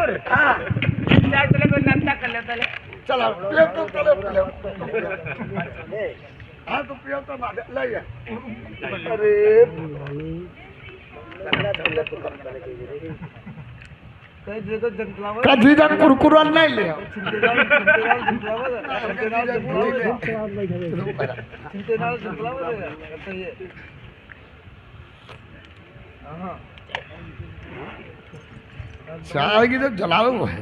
रे हां चले कोई नाश्ता कर ले पहले चलो पियो तो चलो हां तो पियो तो ना ले अरे कधी जण कुरकुरा नाही ले चाय की तो जलाओ है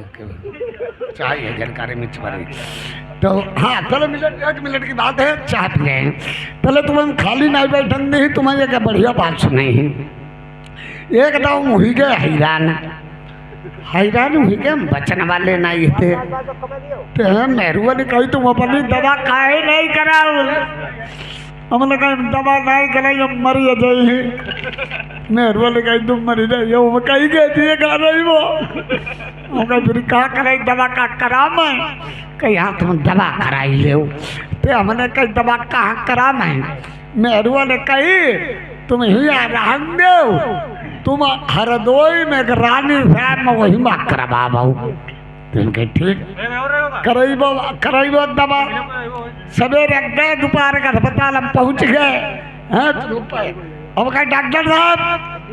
चाय है जानकारी मिर्च भरी तो हाँ चलो एक मिनट की बात है चाय पी लें पहले तुम खाली नहीं बैठेंगे ही तुम्हें क्या बढ़िया बात सुनी एक दाव हुई गए हैरान हुई गए बचन वाले नहीं थे तो मेहरुआ ने कही तुम अपनी दवा काहे नहीं कराओ हमने कहा दवा नहीं कराई मर जाए मेहरुआ ने कही तुम मरी जाइए वो कही गए थे कहा रही वो फिर कहा कराई दवा का करा मैं कही हाँ तुम दवा कराई ले तो हमने कही दवा कहाँ करा मैं मेहरुआ ने कही तुम ही रहन दो तुम हरदोई में रानी साहब में वही बात करवा भाऊ तुम कहे ठीक कराइबो दवा सवेरे गए दोपहर का अस्पताल हम पहुँच गए हैं अब कहा डॉक्टर साहब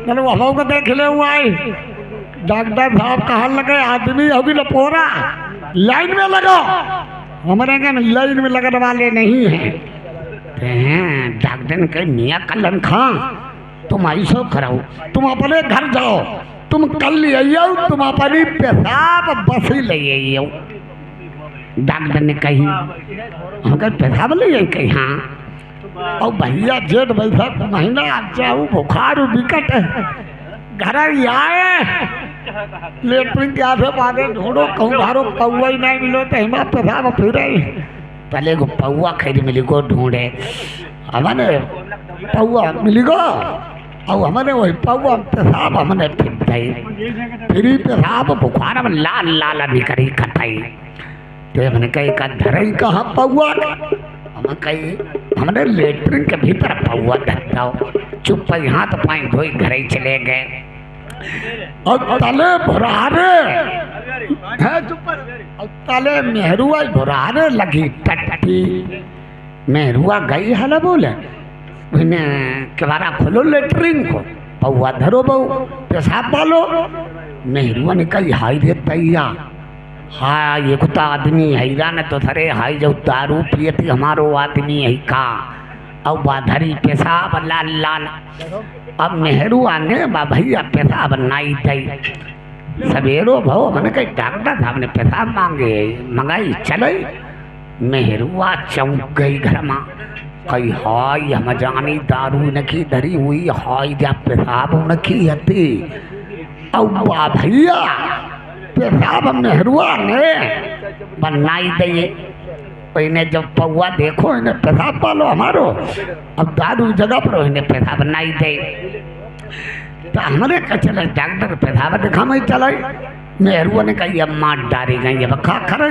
मैंने वो को देख ले हुआ है डॉक्टर साहब कहा लगे आदमी अभी लपोरा लाइन में लगो हमारे लाइन में लगने वाले नहीं हैं डॉक्टर के मियाँ कलन खां तुम ऐसा कराओ तुम अपने घर जाओ तुम कल ले आओ तुम अपनी पेशाब बस ही ले आओ डॉक्टर ने कही हम कहे पेशाब ले आई कही हाँ और भैया जेठ बैसाख महीना आप जाओ बुखार विकट है घर आए लेटरिन के आधे पाधे ढूंढो कहूँ धारो पौआ ही नहीं मिलो तो हिमा पेशाब फिर पहले को पौआ खरीद मिली को ढूंढे हमने पौआ मिली गो और हमने वही पौआ पेशाब हमने फिर पेशाब बुखार में लाल लाल निकली कटाई तो हमने कही का धरई कहाँ पौआ हम कही हमने लेटरिन के भीतर पौआ धरता चुप हाथ पाई धोई घर ही चले गए और तले भुरारे है चुप और तले मेहरुआ भुरारे लगी टट्टी मेहरुआ गई हला बोले केवारा खोलो लेटरिन को पौआ धरो बहु पेशाब पालो मेहरुआ ने कही हाई रे तैया हाँ ये कुत्ता आदमी हैरान तो थरे हाई जो दारू पिए थी हमारो आदमी है का अब बाधरी पेशाब लाल लाल अब मेहरुआ ने भैया पेशाब नाई थी सवेरो भाव मैंने कही डॉक्टर साहब ने पेशाब मंगाई चले मेहरुआ चौंक गई घर में कही हाई हम जानी दारू नखी धरी हुई हाई जा पेशाब नखी हती अब भैया पेशाब मेहरुआ ने बनाई दिए इन्हें जब पौआ देखो इन्हें पेशाब पालो हमारो अब दारू जगह पर इन्हें पेशाब बनाई दे तो हमारे का चले डॉक्टर पेशाब दिखा में चले मेहरुआ ने कही अब मार डारी गई अब खा खरे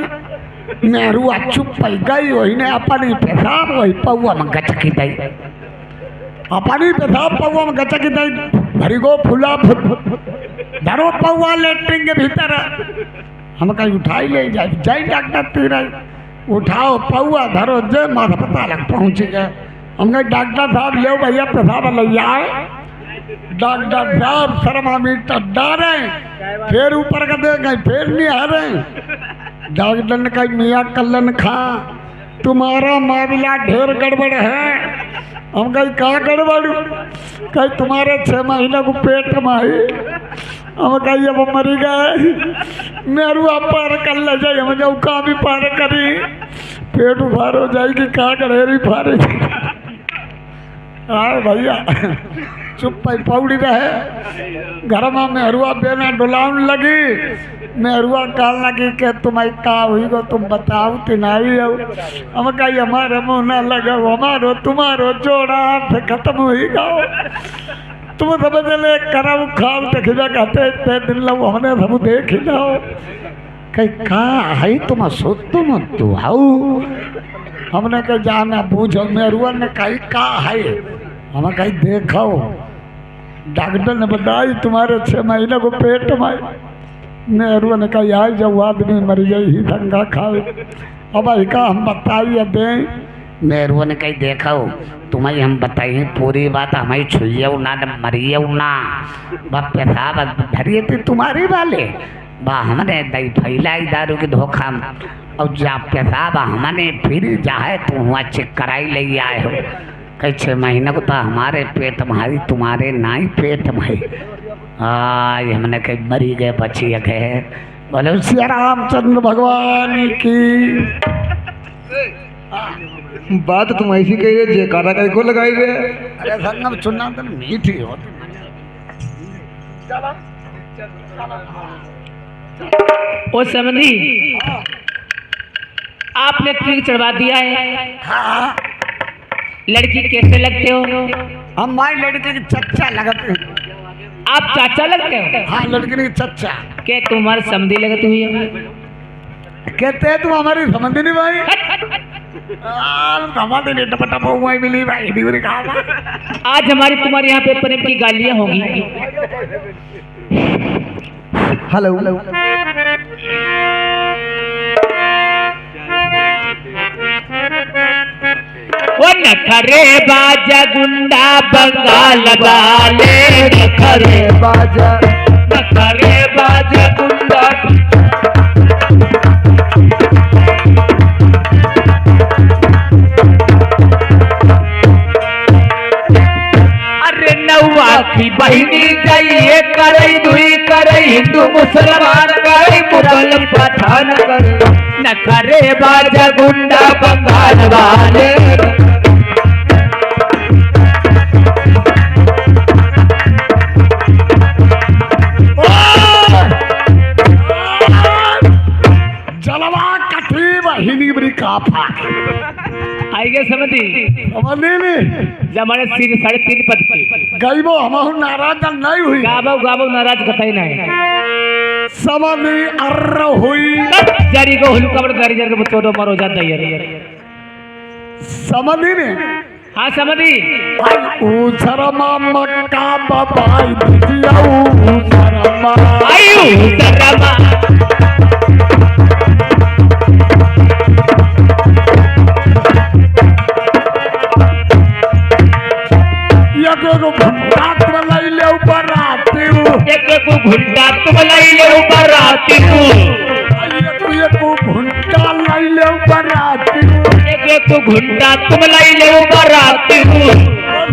मेहरुआ चुप पई गई वही ने अपनी पेशाब वही पौआ में गचकी दी अपनी पेशाब पौआ में गचकी दी भरी गो फूला धरो पौआ लेटरिन के भीतर हम कहीं उठाई ले जाए डॉक्टर तीर उठाओ पौआ धरो जे अस्पताल पहुँच गए हम कहे डॉक्टर साहब ले भैया पेशाब ले आए डॉक्टर साहब थर्मामीटर डाले फिर ऊपर का दे गए फिर नहीं आ रहे डॉक्टर ने कहा मियाँ कलन खां तुम्हारा मामला ढेर गड़बड़ है हम कहीं कहाँ गड़बड़ कहीं तुम्हारे 6 महीने को पेट में हम कहीं अब मरी गए मेरुआ पार कर ले जाए हम जाऊ कहाँ भी पार करी पेट उफार हो जाएगी कहाँ गड़ेरी फारे हाँ भैया चुप पाई पौड़ी रहे घर में मेहरुआ बेना डुलाउन लगी मेहरुआ कहने लगी कि तुम्हारी का हुई गो तुम बताओ तिनाई हो हम कही हमारे मुँह न लगे हमारो तुम्हारो जोड़ा से खत्म हुई गो तुम समझ ले कराऊ खाओ देखिए कहते इतने दिन लो हमने सब देख ही लो कहीं कहाँ है तुम सोच तुम तू आओ हमने कहा जाना पूछो मेहरुआ ने कही कहाँ है हमें कहीं देखो डॉक्टर ने बताया तुम्हारे 6 महीने को पेट में नेहरू ने कहा यार जब आदमी मर गई ही दंगा खाए अब का हम बताइए दें। नेहरू ने कही देखो तुम्हें हम बताइए पूरी बात हमें छुइए ना मरिए ना बा पेशाब भरिए थे तुम्हारी वाले बा हमने दही फैलाई दारू के धोखा और जा पेशाब हमने फिर जाए तो हुआ चेक कराई ले आए हो कई 6 महीने को तो हमारे पेट में तुम्हारे ना ही पेट में हमने कहीं मरी गए बची गए बोले श्री रामचंद्र भगवान की बात तुम ऐसी कही रे जयकारा कहीं को लगाई रे। अरे संगम चुनना तो मीठी हो ओ समझी आपने ट्रिक चढ़वा दिया है। हाँ लड़की कैसे लगते हो? हम माई लड़के की चच्चा लगते हैं। आप चाचा लगते हो? हाँ लड़की की चच्चा। क्या तुम्हारे समझी लगती हुई है? कहते हैं तुम हमारी समझी नहीं भाई हमारे लिए टपटा बहु मिली भाई डिग्री कहा आज हमारी तुम्हारे यहाँ पे प्रेम की गालियाँ होगी। हेलो वो नखरे बाजा गुंडा बंगाल वाले नखरे बाजा गुंडा अरे नौवा की बहिनी जाइए करई दुई करई हिंदू मुसलमान करई मुगल पठान कर नखरे बाजा गुंडा बंगाल वाले जलवा कठी बहिनी बरी काफा आई गए समझी समझी नहीं जमाने 3.5 पद की गई वो हम नाराज नहीं हुई गाबो नाराज कतई नहीं समझी अर्र हुई जारी को हुल कबर जारी जर के छोड़ो मरो जाता है समझी ने हाँ समझी ऊ शर्मा मक्का बबाई दिया ऊ शर्मा आयु शर्मा को घंटा तुम लाई ले ऊपर आती हूँ एक को घंटा तुम लाई ले ऊपर आती हूँ एक को घंटा लाई ले ऊपर आती हूँ एक को घंटा तुम लाई ले ऊपर आती हूँ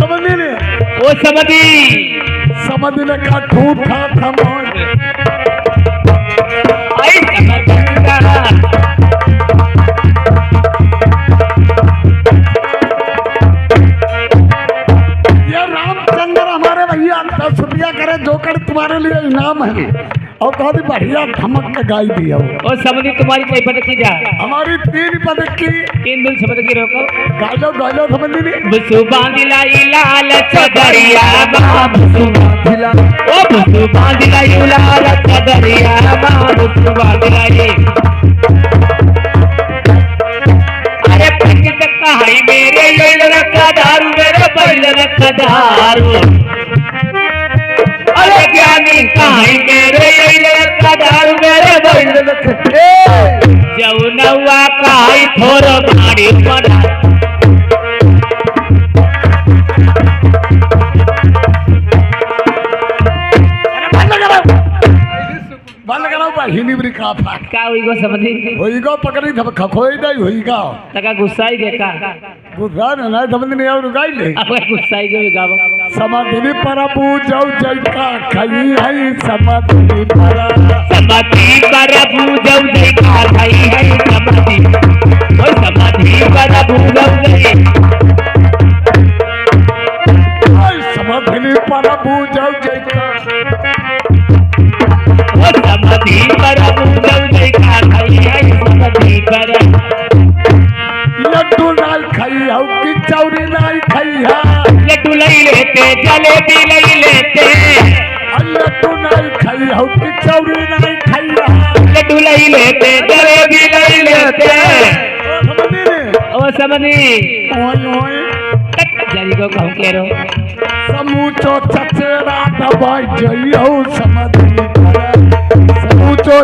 समझी ने वो समझने का ठूठा थमोड़ आई समझ शुक्रिया करे जो कर तुम्हारे लिए इनाम है और बहुत ही बढ़िया धमक के गाई दिया और समझी तुम्हारी कोई पद की जा हमारी 3 पद की 3 दिन शब्द की रोको गाइलो समझी नहीं बुसु बांधिलाई लाल चदरिया बुसु बांधिला ओ बुसु बांधिलाई लाल चदरिया बुसु बांधिलाई अरे पंडित कहाई मेरे ये लड़का दारू मेरे पहले रखा दारू अरे ज्ञानी कहाई मेरे ये लड़का दारू मेरे पहले रखा जौनवा कहाई थोरो गाड़ी पड़ा हिनीबरी काफा का हुई गो समझी होई गो पकड़ी थब खखोई दई होई गा तका गुस्साई के का गुस्सा न समझ नहीं और गाई ले अब गुस्साई के गावो समाधि पर पूजौ जैका खई है समाधि पर पूजौ जैका खई है समाधि ओ समाधि पर पूजौ समाधि पर पूजौ जैका समाधि पर पूजौ जैका खई है समाधि पर लड्डू नाई खाई हौ कि चौरी नाई खाई हा लड्डू लई लेते जलेबी लई लेते लड्डू नाई खाई हौ कि चौरी नाई खाई हा लड्डू लई लेते जलेबी लई लेते समझी ने ओ समझी ओए ओए जारी को कहूं केरो समूचो चचेरा दबाई जइयो समझी पर समूचो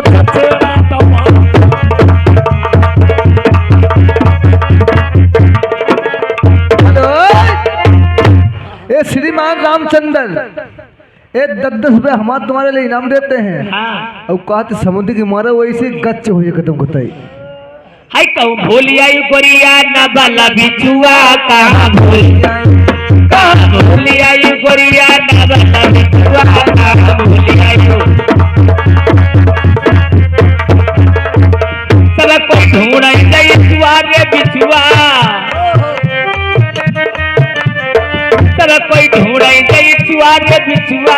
रामचंद्र, ये 10-10 रुपये हम तुम्हारे लिए इनाम देते हैं। हाँ और कहते समुद्र की मारा वैसे गच्च हो खत्म होता है। हाय कहूँ भूलिया गोरिया न बाला बिचुआ कहाँ भूलिया गोरिया न बाला बिचुआ कहाँ भूलिया सब कोई ढूंढ बिचुआ रे बिचुआ सब कोई ढूंढ बिचुआ रे बिचुआ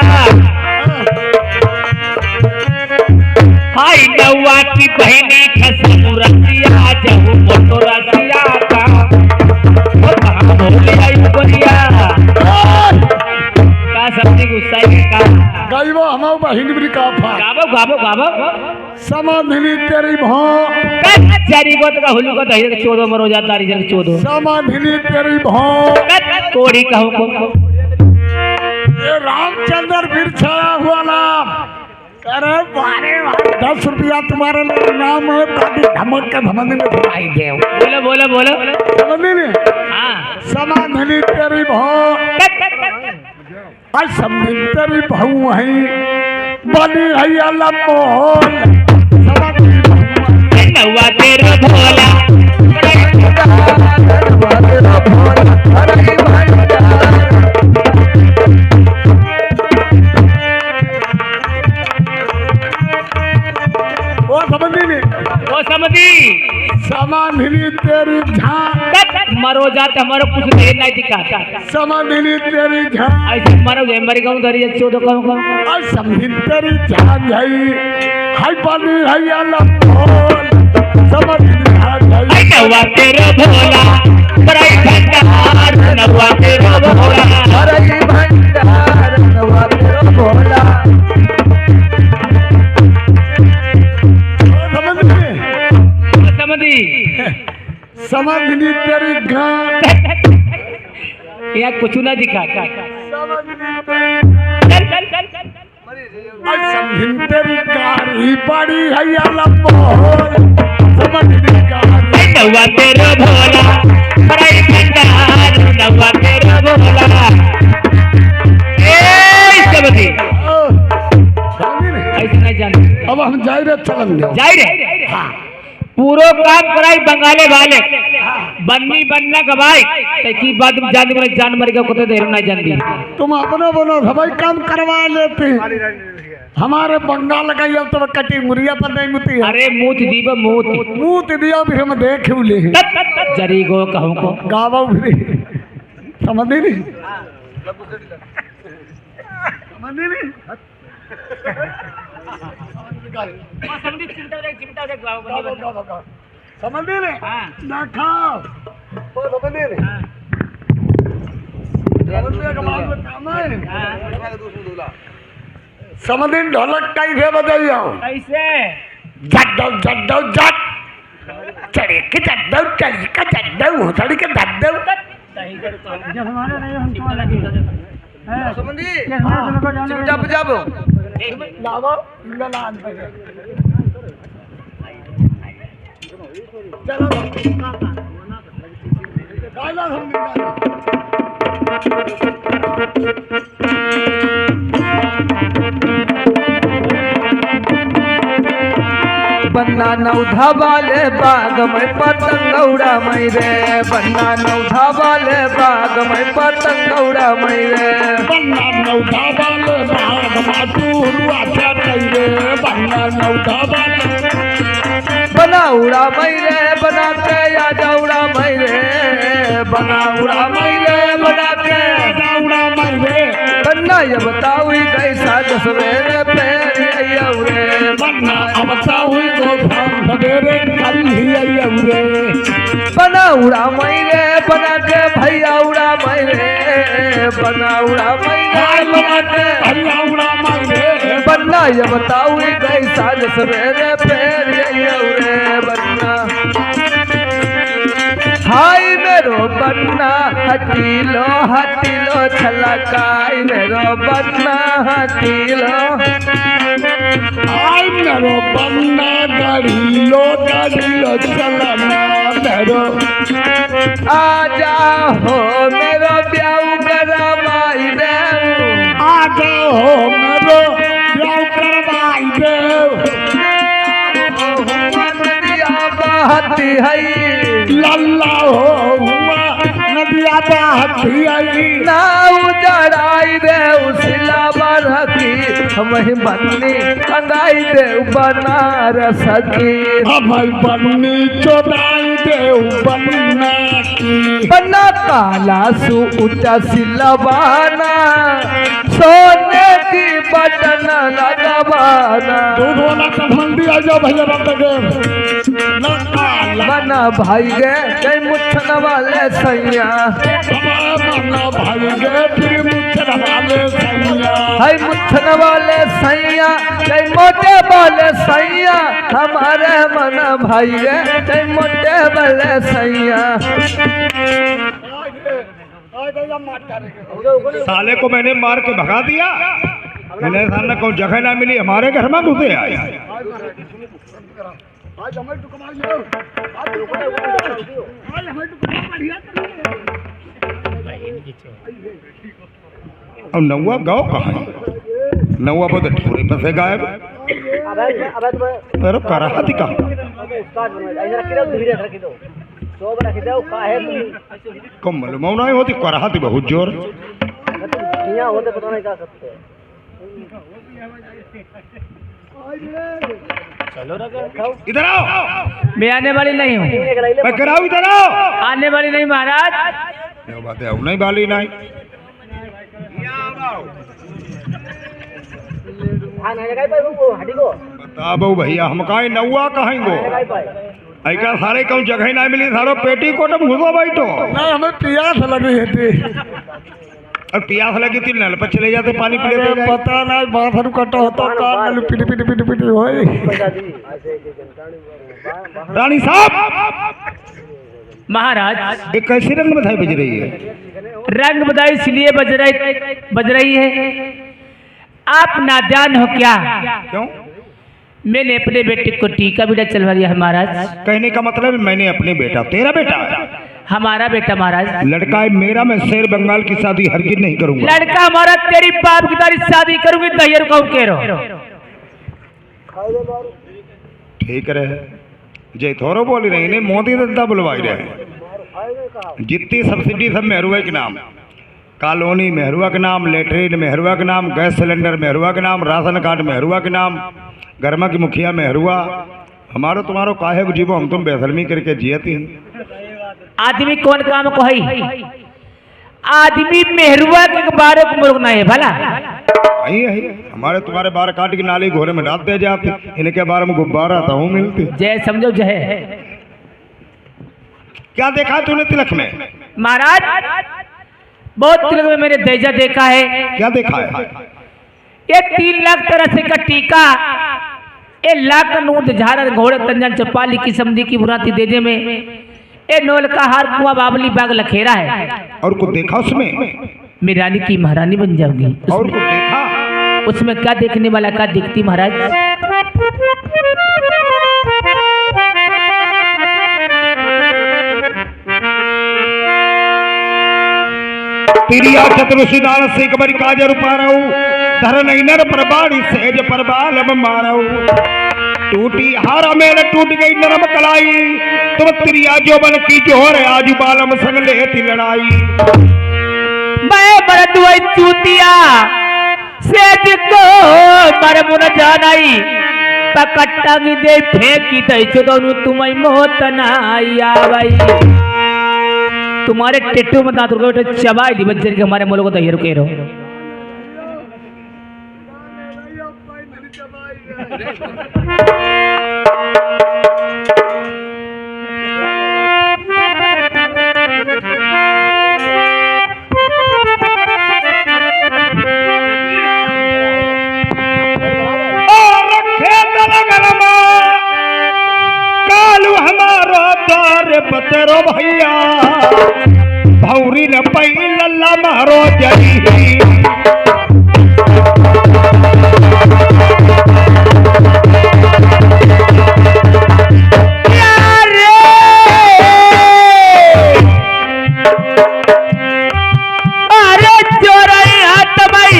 हाय नौवा की बहनी खसमु रसिया जहु मोटो रसिया का ओ कहाँ भूले आई गोरिया का सबसे गुस्सा है का गाइबो हमाऊ बहिन भी काफा गाबो गाबो गाबो समाधिनी तेरी भां चारी गोत का हुलू को दही 14 मरो जाता तारी जन 14 समाधिनी तेरी भां कोड़ी कहूँ को ये रामचंद्र फिर छाया हुआ नाम। अरे बारे 10 रुपया तुम्हारे लिए नाम है, बाकी धमक के धमक में सुनाई दे। बोलो बोलो बोलो समझ नहीं? हाँ समाधिनी तेरी भां और समझी तेरी बहू है बनी है अल्लाह मोहल समाधिनी बहू है नौवा तेरा भोला वो समझी समाधिनी तेरी झां मरो जाते हमारा कुछ नहीं नहीं दिखा समाधिनी तेरी झां ऐसे मरो जे मरी गाँव धरी 14 कहूँ और समझी तेरी झां है हाय बनी है अल्लाह मोहल समाधिनी झां है नौवा तेरा भोला बड़ाई भंडार नौवा तेरा भोला समझी समाधिनी तेरी घाट यहाँ कुछ ना दिखा समझी तेरी कारी बड़ी है अल्लाह मोहल समाधिनी कारी नौवा तेरा भोला बड़ाई भंडार नौवा तेरा भोला समझी ऐसे नहीं जानते अब हम जाए रे चलन दो जाई रे हाँ पूरो काम कराई बंगाले वाले बन्नी बनना गवाई तकी बाद में जान मर गया कोते देर ना जान दी तुम अपना बनो सभी काम करवा लेते हमारे बंगाल का ये तो कटी मुरिया पर नहीं मुती है। अरे मूत दीब मूत मूत दिया भी हम देख ले जरी गो कहूं को गावा भी समझ नहीं समझी चिमटा दे गाओ समझ नहीं हां ना खाओ वो समझ नहीं समझ ढोलक कैसे बजाइयो कैसे जड्डो जट चढ़े के जड्डो चढ़ी का जड्डो चढ़ी के जड्डो चिमटा बजाबो लावो ललान पे चलो गाना हम बन्ना नौधा वाले बाग में पतंग उड़ा मई रे बन्ना नौधा वाले बाग में पतंग उड़ा मई रे बन्ना नौधा वाले बाग में टूरुआ चढ़ई रे बन्ना नौधा वाले बना उड़ा मई रे बना के आजा उड़ा मई रे बना उड़ा मई रे बना के उड़ा मई रे बन्ना ये बताऊ कैसा सवेरे पैर आयौ रे बन्ना अब हुई तो हम सवेरे कल ही आयौ रे बना उड़ा मई रे बना के भैया उड़ा मई रे बना उड़ा मई रे बना के भैया उड़ा मई रे बन्ना ये बताऊ कैसा सवेरे पैर आयौ रे बन्ना हाय मेरो बन्ना हटीलो छलकाई मेरो बन्ना हटीलो आई मेरो बन्ना गाड़ीलो चलना मेरो आजा हो मेरो ब्याऊ गरमाई रे जाओ मेरो ब्याह करवाई देव नदिया बहती है लल्ला हो हुआ नदिया बहती है नाव जड़ाई दे उसिला बरती हमें बन्नी कंगाई दे बनारस की हमारी बन्नी चोदाई देव बन्ना की बन्ना काला सु ऊंचा सिलवाना सोने की बटन लगवाना दूध वाला कफन दिया जाओ भैया बाप के मना भाई गे कई मुठन वाले सैया मना भाई गे फिर मुठन वाले सैया हाय मुठन वाले सैया कई मोटे वाले सैया हमारे मना भाई गे कई मोटे वाले सैया साले को मैंने मार के भगा दिया, इन्हें सामने कोई जगह ना मिली, हमारे घर में घुसे आए। अब नौवा गाँव कहाँ है? नौवा बहुत ठोरे पर से गायब। अरे करा थी कहाँ? कमल मौना होती करा थी बहुत जोर। इधर आओ। मैं आने वाली नहीं हूँ। मैं कराऊं इधर आओ। आने वाली नहीं महाराज। ये बात है नहीं वाली नहीं। बता बो भैया हम कहीं नौवा कहीं गो ऐसा सारे कौन जगह ना मिली सारो पेटी को तुम घुसो बैठो नहीं हमें प्यास लगी थी और प्यास लगी थी नल पर चले जाते पानी पी लेते जाए। पता नहीं बाथरू कटा होता कान पिटी पिटी पिटी पिटी होई रानी साहब महाराज ये कैसे रंग बधाई बज रही है? रंग बधाई इसलिए बज रही है आप नादान हो क्या? क्यों? मैंने अपने बेटे को टीका भी चलवा दिया है महाराज। कहने का मतलब मैंने अपने बेटा, तेरा बेटा हमारा बेटा महाराज। लड़का है मेरा, मैं शेर बंगाल की शादी हरगिज नहीं करूंगा। लड़का हमारा तेरी बाप की तारी शादी करूंगी तैयार कहूं कह रहो। ठीक रहे जय थोरो बोल रहे इन्हें मोदी दत्ता बुलवाई रहे। जितनी सब्सिडी सब मेहरुआ के नाम, कॉलोनी मेहरुआ के नाम, लेटरिन मेहरुआ के नाम, गैस सिलेंडर मेहरुआ के नाम, राशन कार्ड मेहरुआ के नाम, गर्मा की मुखिया मेहरुआ। हमारो तुम्हारो काहे को जीवो हम तुम बेसलमी करके जियती। आदमी कौन काम को है? आदमी मेहरुआ के बारे को मुर्गना है भला। है हमारे तुम्हारे बार काट की नाली घोरे में डाल दे जाते, इनके बारे में गुब्बारा तो हूँ मिलती। जय समझो जय। क्या देखा तूने तिलक में? महाराज बहुत तिलक में मैंने देजा देखा है। क्या देखा है? ये 3 लाख तरह से का टीका, ये लाख का नोट झारा घोड़े तंजन चपाली की समझी की बुराती देजे में, ये नोल का हार कुआ बाबली बाग लखेरा है। और कुछ देखा उसमें? मेरी रानी की महारानी बन जाऊंगी। और कुछ देखा? उसमें क्या देखने वाला, क्या दिखती महाराज? तिरिया चतुर्षिदान से कबरी काजर पारऊ धर नहीं नर प्रबाड़ी सेज परबालम मारऊ। टूटी हारा मेरे टूट गई नरम कलाई, तुम तिरिया जोबन की जोर आज बालम संग लेती लड़ाई। मैं बरत वही चूतिया सेज को मरमुन जानाई, पकटंग दे फेंकी दे चोदनु तुम्हें मोत नाई आवई। तुम्हारे टेटू में दांत रुके चबाई दी बच्चे के हमारे मोलों को तो हीरो कह रहो। कालू हमारो द्वार पतरो भैया भौरी न पई लल्ला मारो जरी। अरे चोरई हाथ भाई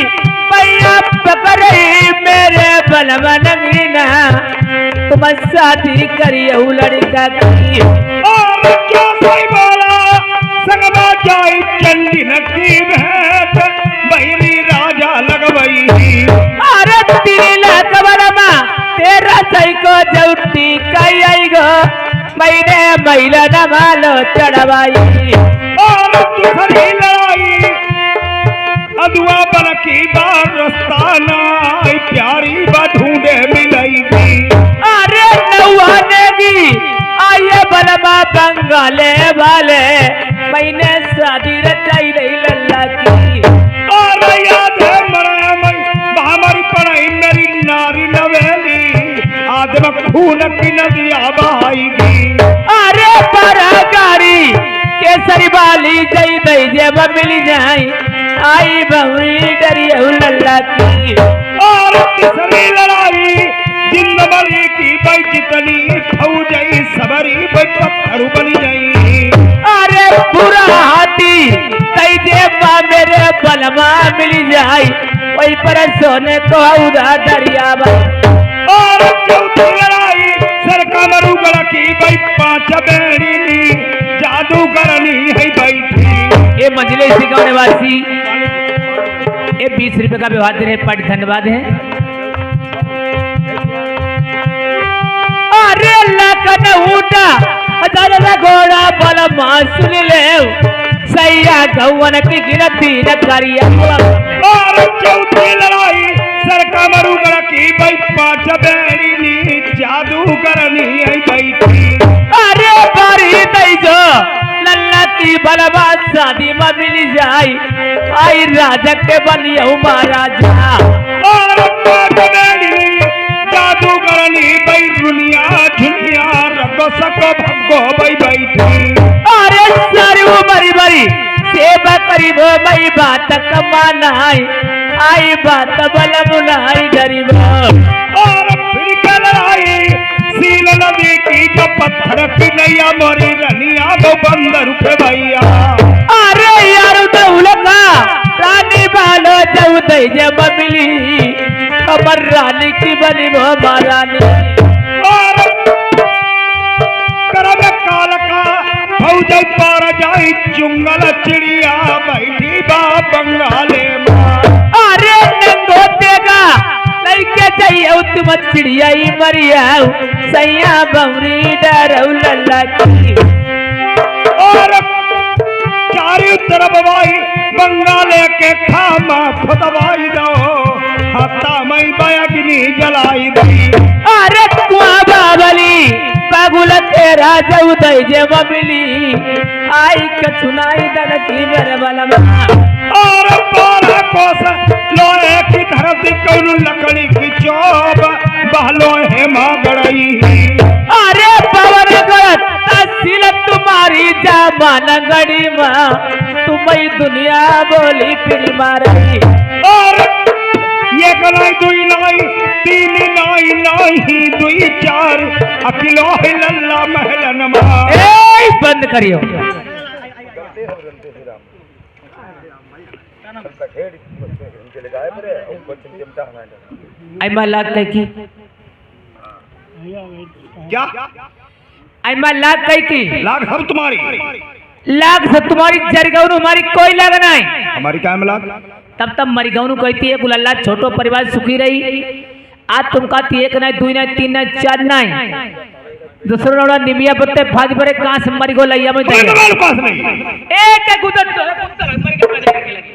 बलमा नगरी ना तुम शादी करियो लड़का की। और क्या सही बोला संगमा जाई चंडी नकी भेंट बहिरी राजा लगवई। अरे तेरी लाख बलमा तेरा सही को जौती कई आई गो मैंने महिला न मालो चढ़वाई। और दूसरी लड़ाई अदुआ बन की बार रस्ताना प्यारी बढूंढे मिलेगी। अरे नौहानेगी आइए बलमा बंगाले वाले मैंने शादी रचाई नहीं लल्ला की। और याद है हमारी पढ़ाई मेरी नारी नवेली आदम खून की नदियां बहाएगी। अरे बड़ा गाड़ी केसरी वाली जई दई जेब मिल जाई आई बहुरी डरियो लल्ला की। और तीसरी लड़ाई जिंदगी की भाई जितनी फौजई सबरी भाई पत्थर बनी जाई। अरे बुरा हाथी तई जेब मेरे बलमा मिल जाई वही पर सोने को उड़ा दरिया। और चौथी लड़ाई सर कमरुगढ़ की भाई 5 बेड़ी जादूगरनी है बैठी। ये मंजिले से गाँव निवासी ये 20 रुपए का व्यवहार दे रहे पार्टी धन्यवाद है। अरे लखन उठा हजार घोड़ा बल सुन ले सैया गौवन की गिनती न करिया। और चौथी लड़ाई सर कमरुगढ़ की भाई 5 बेड़ी जादूगरनी है बैठी। अरे बारी दई जो लल्ला की बलवा शादी में मिल जाई आई राजा के बनियो महाराजा। और 5 बेड़ी जादूगरनी भाई दुनिया झुनिया रगो सको भगो भाई बैठी। अरे सारी वो बड़ी बड़ी सेवा करीब मई बात कमानाई आई बात बल बुलाई गरीब। और फिर क्या लड़ाई सील नदी की जो पत्थर की नैया मोरी रनिया वो बंदर पे भैया। अरे यार दौलका रानी बालो जब दई जब मिली अमर रानी की बनी वो महारानी। और करब काल का फौज पार जाई चुंगल चिड़िया बैठी बा बंगाले माँ। अरे नंगो देगा लइके चाहिए तुम चिड़िया ही मरिया सैया बमरी डरऊ लल्ला की। और चारों तरफ भाई बंगाले के खामा खुदवाई दो हत्ता मई बयगनी जलाई दी। अरे कुआ बाबली पागुल तेरा जऊ दई जे मिली आई कछुनाई दन की मेरे बलमा। और 12 कोस लोहे की धरती कौन लकड़ी की चोब बहलो हेमा गड़ई। अरे पवन गढ़ तहसील तुम्हारी जामान गड़ी माँ तुम्हें दुनिया बोली फिर मारी। और ये गलाई दुई लाई 3 लाई लाई दुई 4 अकिलो है लल्ला महलन माँ। ए बंद करियो। आई मां लाग कई की क्या आई मां लाग कई की लाग सब तुम्हारी लाग से तुम्हारी जरगौन हमारी कोई लाग नहीं हमारी क्या में लाग। तब तब मरिगौन कहती है गुलल्ला छोटो परिवार सुखी रही आज तुम कहती एक नहीं 2 नहीं 3 नहीं 4 नहीं दूसरो नोड़ा निमिया पत्ते फाज बरे कहां से मरी गो लैया में कोई तुम्हारे पास नहीं। एक एक उधर मरी के पैदा करके लगी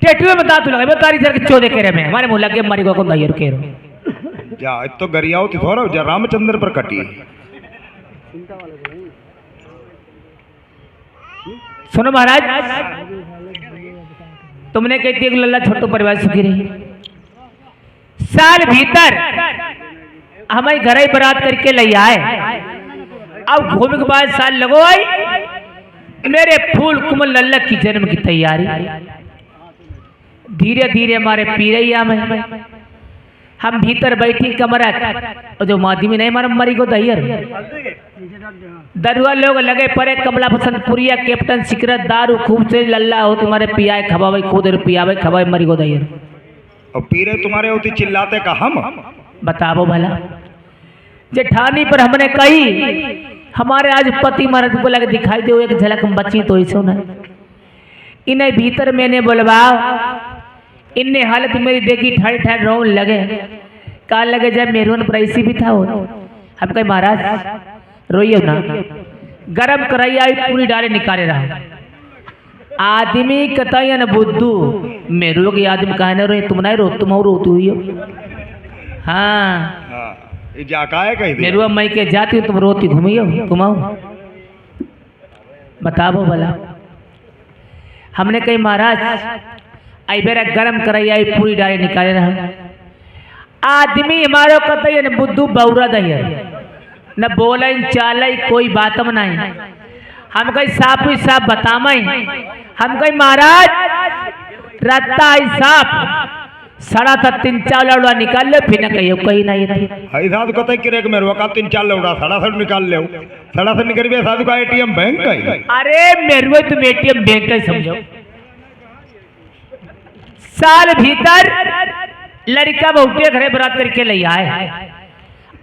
टेटुए में दांत लगे तारी सर के चोदे केरे में हमारे मुंह लगे मरी गो को दैयर केरो जा तो गरियाओ थी थोड़ा जा रामचंद्र पर कटी। सुनो महाराज तुमने कहती है कि लल्ला छोटो परिवार सुखी रही साल भीतर हमारे घर ही बरात करके ले आए अब घूमने के बाद साल लगो आई मेरे फूल कुमल लल्ला की जन्म की तैयारी धीरे धीरे हमारे पीरैया में हम भीतर बैठी कमरा और जो माधी में नहीं मार मरी को दहियर दरुआ लोग लगे परे कमला पसंद पुरिया कैप्टन सिकरत दारू खूब से लल्ला हो तुम्हारे पियाए खबावे खुद पियावे खबावे मरी को दहियर और पीरे तुम्हारे होती चिल्लाते का हम। बताओ भला जेठानी पर हमने कही हमारे आज पति मरद बोला के दिखाई दे एक झलक हम बची तो ऐसो न इन्हें भीतर मैंने बोलवाओ इन्ने हालत मेरी देखी ठड़ ठड़ रोन लगे काल लगे जब मेरून पर ऐसी भी था हम कहे महाराज रोइयो ना गरम करैया पूरी डाले निकाले रहा आदमी कतई न बुद्धू मेरू के आदमी कहे न रोए तुम नहीं रो तुम और रोती हुई हो। हाँ हाँ ये जाकाए कही थी मेरुआ मई के जाती हो तुम रोती घूमी हो तुम आओ बताओ भला हमने कही महाराज आई बेरा गरम करैया पूरी डाले निकाले रहा आदमी हमारो कतई न बुद्धू बौरा दही न बोल चाल कोई बातम नहीं हम कहीं साफ ही साफ बतामई हम कहीं महाराज रत्ता ही साफ सड़ा था 3-4 लौड़ा निकाल ले फिर न कहियो कहीं नहीं थी ऐसा तो कतई किरे के मेरे का 3-4 लौड़ा सड़ा से निकाल ले सड़ा से निकल गया साधु का एटीएम बैंक का ही। अरे मेरे तुम एटीएम बैंक का ही समझो साल भीतर लड़का बहुटिया घरे बरात करके ले आए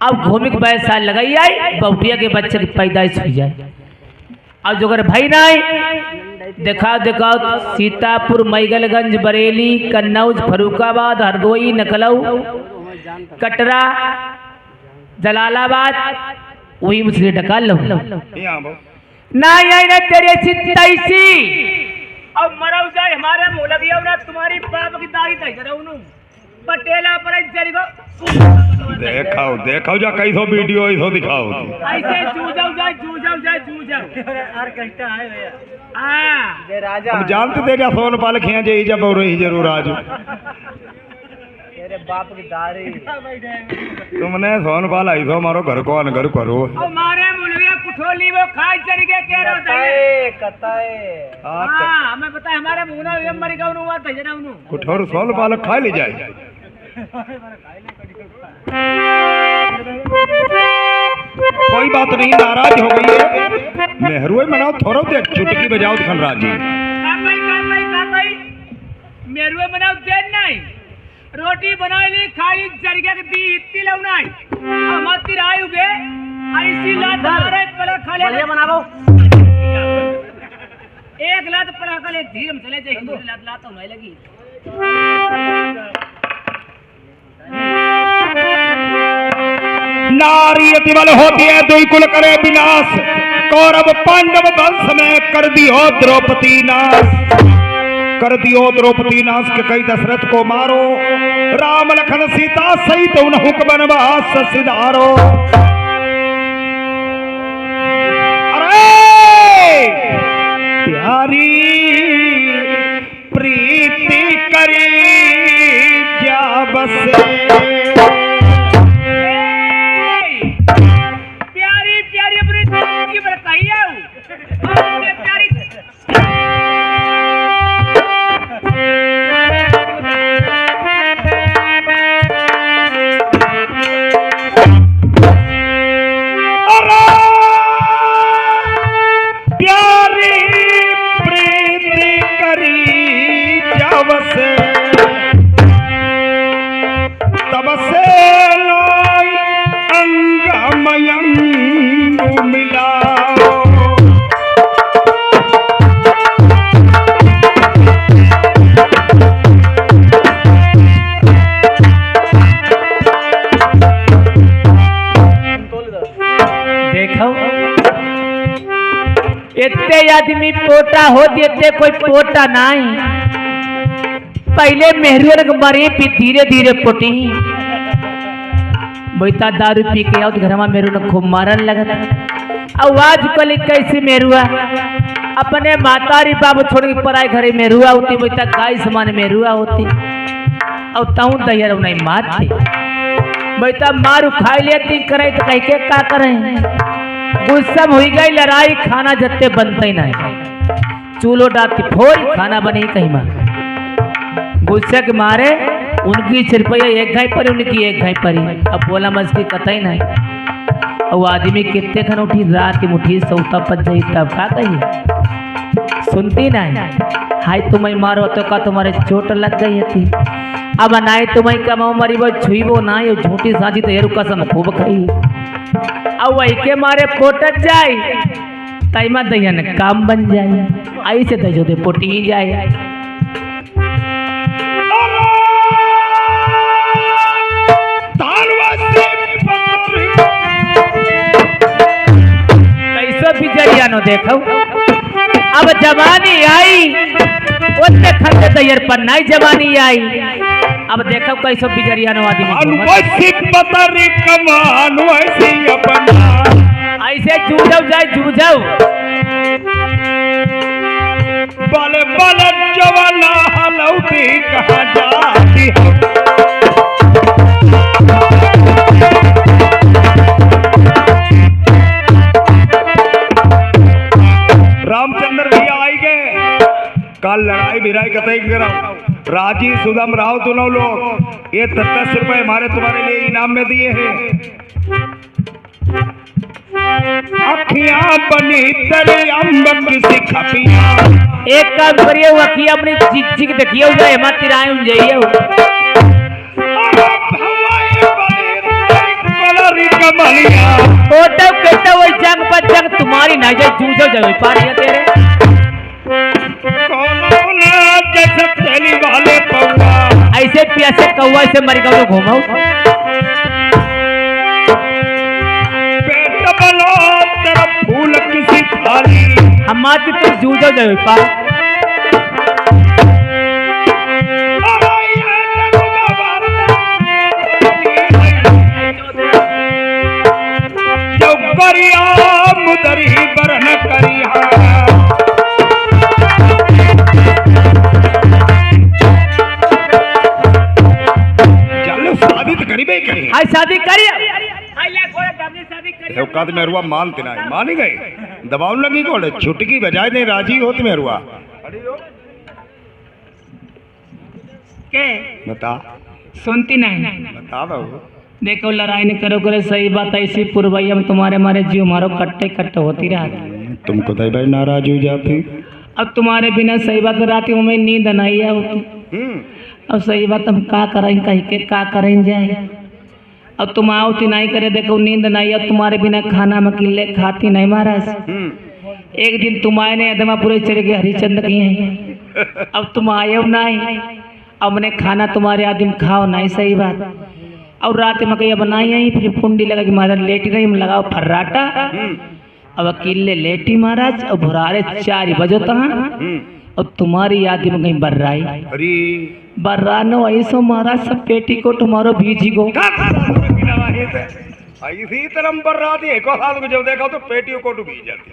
अब घूमी के 22 साल लगाई आई बहुटिया के बच्चे की पैदाइश हुई जाए अब जो अगर भाई नहीं दिखाओ दिखाओ सीतापुर मैगलगंज बरेली कन्नौज फरुखाबाद हरदोई नकलऊ कटरा जलालाबाद वही मुझे डकाल लो ना यही ना तेरे चित्तैसी अब मरऊ जाए हमारे मुंह लगिया ना तुम्हारी बाप की दाढ़ी तय जरा पटेला पर जरिगो देखाओ देखाओ जा कैसो वीडियो ऐसो दिखाओ ऐसे जूझाओ जाए और घंटा आए भैया हां जे राजा हम जानते थे क्या सोन पाल खिया जे जब और ही जरूर आज तेरे बाप की दाढ़ी तुमने सोन पाल ऐसो मारो घर को अनगर करो और मारे मुलविया कुठोली वो खाई चली के कह रहा था कताए हां हमें पता है हमारे मुंह ना ये मर गऊ हुआ था जना उनु कुठोर सोन पाल खा ले जाए कोई बात नहीं नाराज हो गई है मेहरुए मनाओ थोड़ा देख चुटकी बजाओ खनराज जी काकाई मेहरुए मनाओ देन नहीं रोटी बनाई ली खाली जरिया के दी इतनी लौनाई हमती राय उगे ऐसी लात मारे पला खा ले बढ़िया बनाओ एक लात पर खा ले धीरे में चले जाए दूसरी लात लात होने लगी नारी अतिबल होती है दुई कुल करे विनाश कौरव पांडव वंश में कर दियो द्रौपदी नाश कर दियो द्रौपदी नाश के कई दशरथ को मारो राम लखन सीता सहित उन हुक बनवास सिधारो। अरे प्यारी प्रीति करी जा बसे इतने आदमी पोटा हो देते कोई पोटा नहीं पहले मेहरुआ मरे फिर धीरे धीरे पोटी बैठा दारू पी के आओ घर में मेरू ने खूब मारन लगा और आज कल कैसे मेरुआ अपने मातारी बाबू छोड़ के पराए घरे मेरुआ होती बैठा गाय समान मेरुआ होती और ताऊ दहिया नहीं मारती बैठा मारू खाई लेती करे तो कह के का करें गुस्सा हो गई लड़ाई खाना जत्ते बनते ही नहीं चूल्हो डालती फोड़ खाना बने कहीं मां गुस्से के मारे उनकी रुपया एक घाई पर उनकी एक घाई पर अब बोला मस्ती कतई नहीं और आदमी कितने खन उठी रात की मुठी सौता पच जाई तब का कही सुनती नहीं हाय तुम्हें मारो तो का तुम्हारे चोट लग गई थी। अब नाई तुम्हें कमाओ मरी वो छुई वो ना ये झूठी साजी तो ये कसम खूब खाई। अब वही के मारे पोटत जाए तैमा दयन काम बन जाए। ऐसे दजो दे पोटी जाए। कैसो बिजरिया नो देखो। अब जवानी आई उससे खंडे तैयार पर नहीं जवानी आई। अब देखो कैसो बिजरिया नो आदमी ऐसे जूझो जाए जूझो। बाले बाले जवाना हलौती कहाँ जाती है। रामचंद्र भैया आई गए। कल लड़ाई भिड़ाई कतई करा राजी सुदम राव दोनों लोग ये 10 रुपए हमारे तुम्हारे लिए इनाम में दिए हैं। अखियां बनी तेरी अम्ब किसी खपिया। एक काम करिए वो अखियां अपनी चिक चिक देखिए हो जाए मत तिराए हो जाइए। फोटो केटा वो जंग पर जंग तुम्हारी ना जाए जूझो जाए पारिया तेरे। जैसे तेली वाले पौवा ऐसे प्यासे कौवा से मर गए घूमो। पेट बनो तेरा फूल किसी थाली। हमारी तो जूझो जाए पार। जो करिया मुदरी बरन करिया। हाय शादी करिए। औकात में रुआ मानते ना मानी गए दबाव लगी कोड़े छुटकी बजाय दे राजी होत में रुआ के बता सुनती नहीं। बता बाबू देखो लड़ाई नहीं करो करे सही बात ऐसी पुरवई हम तुम्हारे मारे जीव मारो कट्टे कट्टे होती रहा। तुमको तो भाई नाराज हो जाती। अब तुम्हारे बिना सही बात राती में नींद नहीं होती। अब सही बात हम का करें कह के का करें जाए। अब तुम आओती नहीं करे देखो नींद नहीं। अब तुम्हारे बिना खाना मकीले खाती नहीं महाराज। एक दिन तुम आए ने अदमापुरे चले गए हरिचंद की हैं। अब तुम आए हो नहीं। अब मैंने खाना तुम्हारे आदमी खाओ नहीं सही बात। और रात में कहीं बनाई आई फिर कुंडी लगा कि महाराज लेटी रही हम लगाओ फर्राटा। अब अकेले लेटी महाराज और भुरारे 4 बजे तक। अब तुम्हारी याद में कहीं बर्राई अरे बर्रानो ऐसो महाराज सब पेटी को तुम्हारो भीजी को। इसी तरह बर्रा थी एक साल को जब देखा तो पेटियों को डूबी जाती।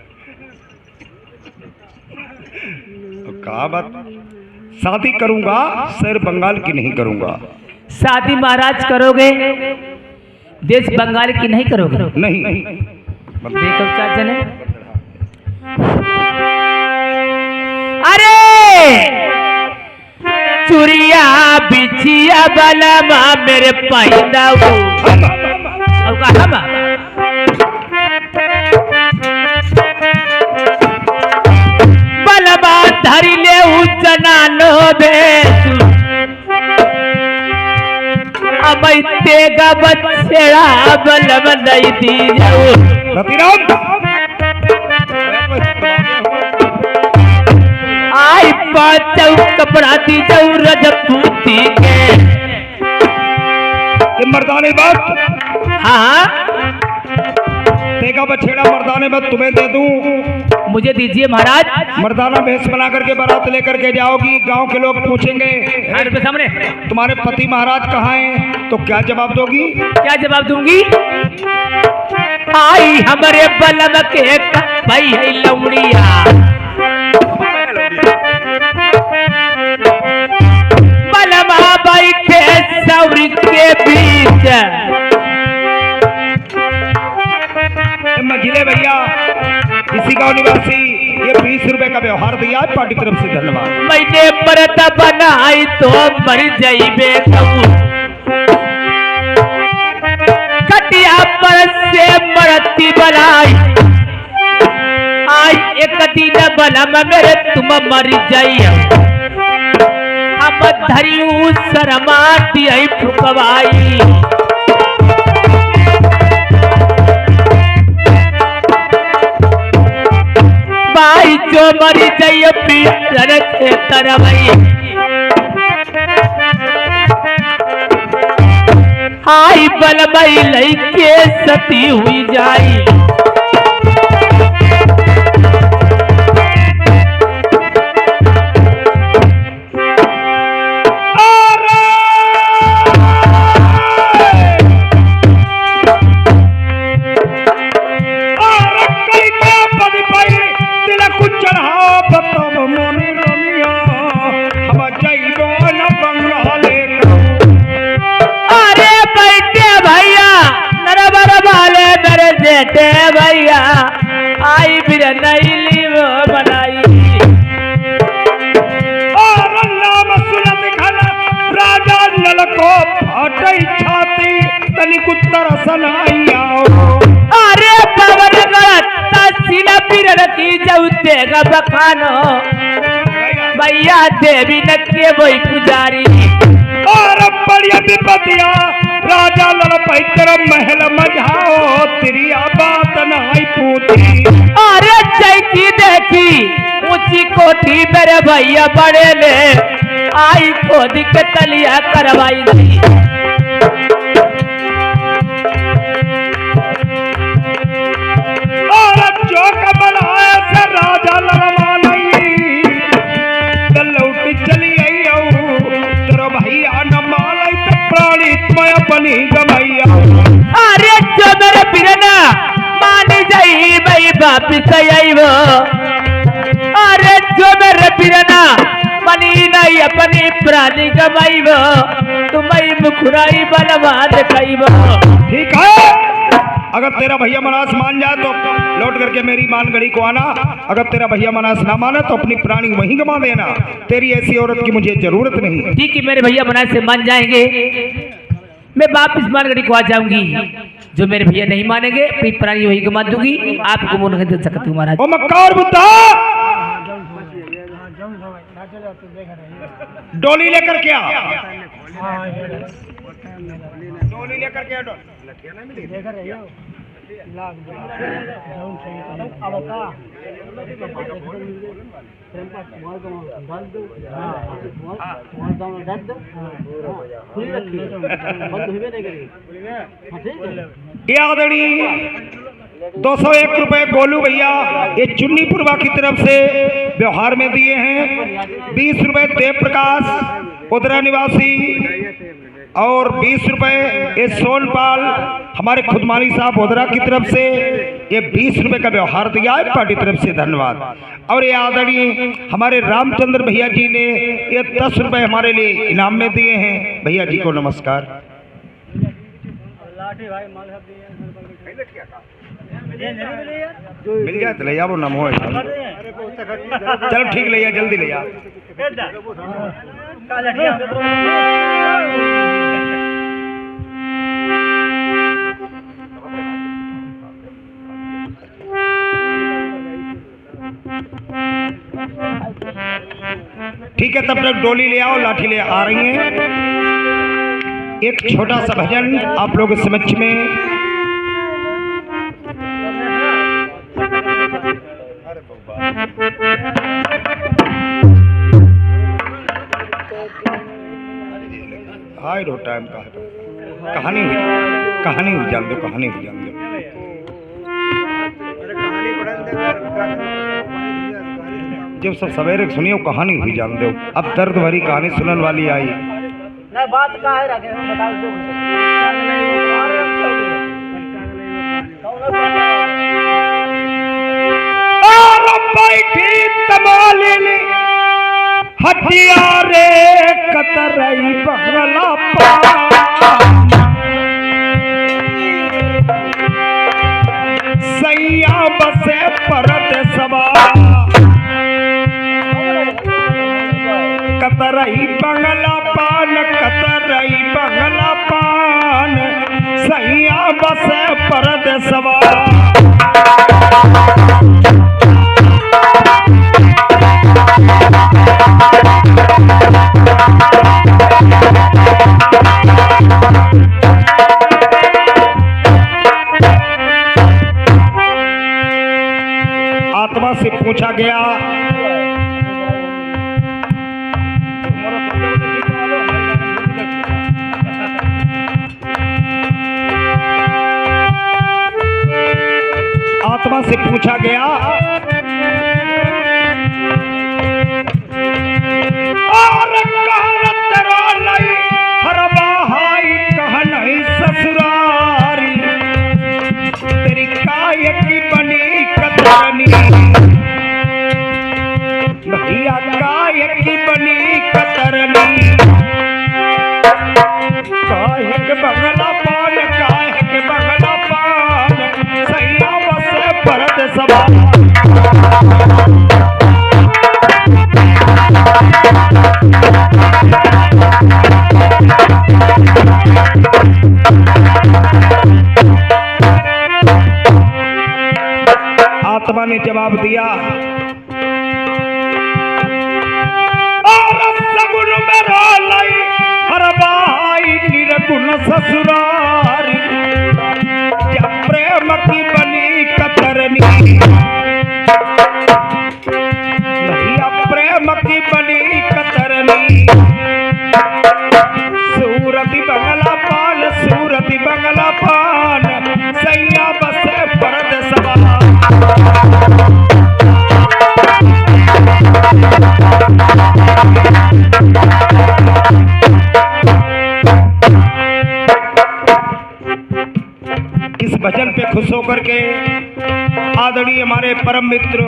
तो कहा बात शादी करूंगा सर बंगाल की नहीं करूंगा। शादी महाराज करोगे देश बंगाल की नहीं करोगे। नहीं देखो चाचा ने अरे चुरिया बिछिया बलमा मेरे पैदा वो अब कहा बलमा धरी ले उजना नो बेचू। अब तेगा बच्चेड़ा बलम नहीं दी जाओ। आई पाचौ कपड़ा दी जाऊ रजपूती के। ये मर्दाने बात हाँ तेगा बछेड़ा मर्दाने बात तुम्हें दे दूं। मुझे दीजिए महाराज। मर्दाना भेष बना करके बारात लेकर के जाओगी। गांव के लोग पूछेंगे सामने तुम्हारे पति महाराज कहाँ हैं तो क्या जवाब दोगी। क्या जवाब दूंगी। आई हमारे बलम के भाई है लौड़िया। बलमा बैठे सौरी के बीच। मझिले भैया इसी गांव निवासी ये 20 रुपए का व्यवहार दिया पार्टी तरफ से धन्यवाद। मैंने मरद बनाई तो मर जाइबे कटिया पर से मरती बनाई। एक दिन बलम मेरे तुम मर जाइए हम धरियू शर्मा दिया फुकवाई भाई जो मरी जाइए पीर के तरवई हाई बलबई लईके सती हुई जाई भैया आई फिर नईली वो बनाई और नाम सुनत घन राजा नल को फाटई छाती तनिक उत्तर सनाइया अरे पवन तहसील फिर की जऊते का बखानो भैया देवी नक्के वही पुजारी और बढ़िया विपतिया राजा लल पैतर महल मझाओ तिरिया बात नहीं पूछी अरे चैकी देखी ऊंची कोठी मेरे भैया बड़े ले आई खोद के तलिया करवाई गई और जो बनाए से राजा लल मानई लौट चली आई तेरो भैया न मालई तो प्राणी मैं अपनी गमैया अरे जो मेरे बिरना मान जाई भाई वापिस आई वो अरे जो मेरे बिरना मनी नहीं अपनी प्राणी गमाई वो तुम्हें मुखराई बलवाद खाई वो ठीक है अगर तेरा भैया मनास मान जाए तो लौट करके मेरी मान गढ़ी को आना अगर तेरा भैया मनास ना माने तो अपनी प्राणी वहीं गमा देना तेरी ऐसी औरत की मुझे जरूरत नहीं है ठीक है मेरे भैया मनास से मान जाएंगे मैं वापिस मानगढ़ी को आ जाऊंगी जो मेरे भैया नहीं मानेंगे अपनी प्राणी वही गमा दूंगी आपको वो नहीं दे सकती महाराज ओ मक्कार बुद्धा डोली लेकर के आ डोली लेकर के आ आदरणीय 201 रुपए गोलू भैया ये चुन्नीपुरवा की तरफ से व्यवहार में दिए हैं 20 रुपए देव प्रकाश उदरा निवासी और 20 रुपए ये सोनपाल हमारे खुदमानी साहब उदरा की तरफ से ये 20 रुपए का व्यवहार दिया है पार्टी तरफ से धन्यवाद और ये आदरणीय हमारे रामचंद्र भैया जी ने ये 10 रुपए हमारे लिए इनाम में दिए हैं भैया जी को नमस्कार मिल जाए तो ले वो नमो चलो ठीक ले जल्दी ले जा ठीक है तब तक डोली ले आओ लाठी ले आ रही हैं एक छोटा सा भजन आप लोग समक्ष में हाय रो टाइम का है कहानी हुई जान दो कहानी हुई जान दो जब सब सवेरे सुनियो कहानी हुई जान दो अब दर्द भरी कहानी सुनने वाली आई नहीं बात का है रखे हम बता दो बैठी तमाली हथियारे कतरई बहला सैया बसे परत सवा कतरई बंगला पान कतरई बंगला पान सैया बसे परत सवा से पूछा गया आत्मा से पूछा गया और तेरा नहीं हर बहाई कह नहीं ससुरारी तेरी काय की बनी कतरनी भैया काय की बनी कतरनी काहे के बंगला पान काहे के बंगला पान सैया बसे परत सभा आत्मा ने जवाब दिया और सगुन में रोलाई हर भाई निर्गुण ससुरारी जब प्रेम की बनी कतरनी भैया प्रेम की बनी कतरनी सूरती बंगला पान सैया बसे परद सभा इस भजन पे खुश होकर के आदरणीय हमारे परम मित्र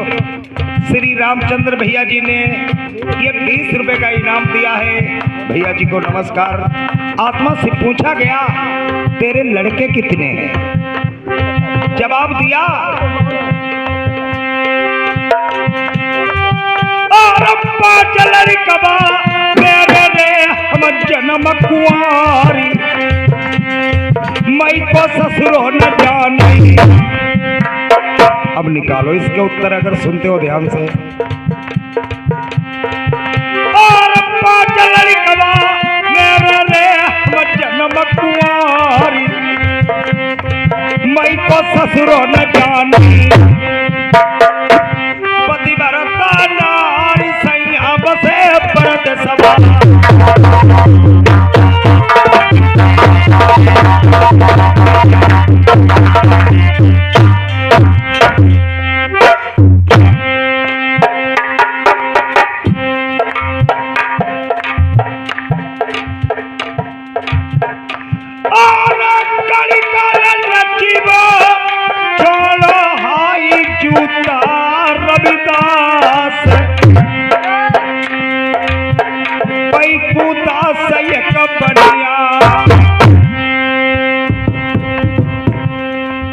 श्री रामचंद्र भैया जी ने ये 20 रुपए का इनाम दिया है। भैया जी को नमस्कार। आत्मा से पूछा गया तेरे लड़के कितने हैं? जवाब दिया कबा मेरे रे हम जन्म कुआरी मई को ससुरो न जानी। अब निकालो इसके उत्तर अगर सुनते हो ध्यान से। और कबा मेरे रे हम जन्म कुआरी मई को ससुरो न जानी पति भरता नारी सैया बसे परत सभा।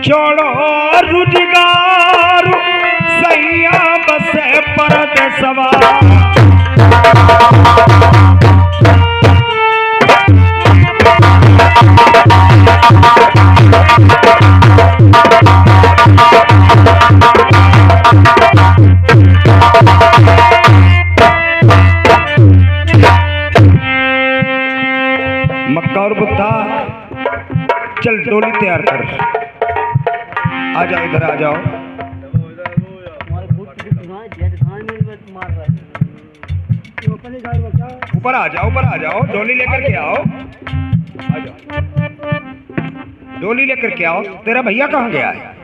छोड़ो रुजगार सैया बसे परत सवा। मक्का और बुद्धा चल डोली तैयार कर। आ जाओ इधर आ जाओ। ऊपर आ जाओ डोली लेकर के आओ। आ जाओ डोली लेकर के आओ। तेरा भैया कहाँ गया है?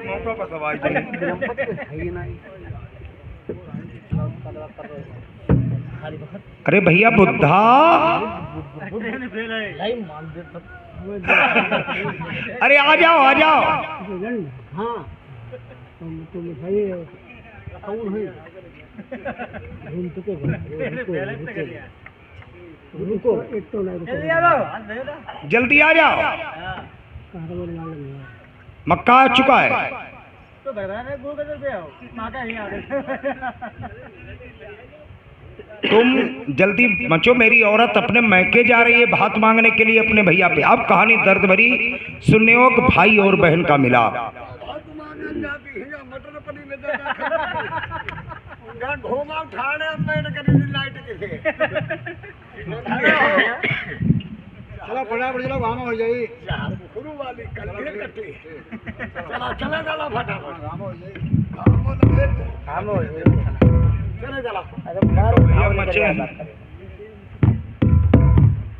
मौका पर सवाल अरे भैया बुद्धा अरे आ जाओ हाँ जल्दी आ जाओ। मक्का आ चुका है। तुम जल्दी मचो। मेरी औरत अपने मैके जा रही है भात मांगने के लिए अपने भैया पे। अब कहानी दर्द भरी सुनने हो कि भाई और बहन का मिलाप। गुरु वाली कल ये कटी चला चला चला फटाफट चले चला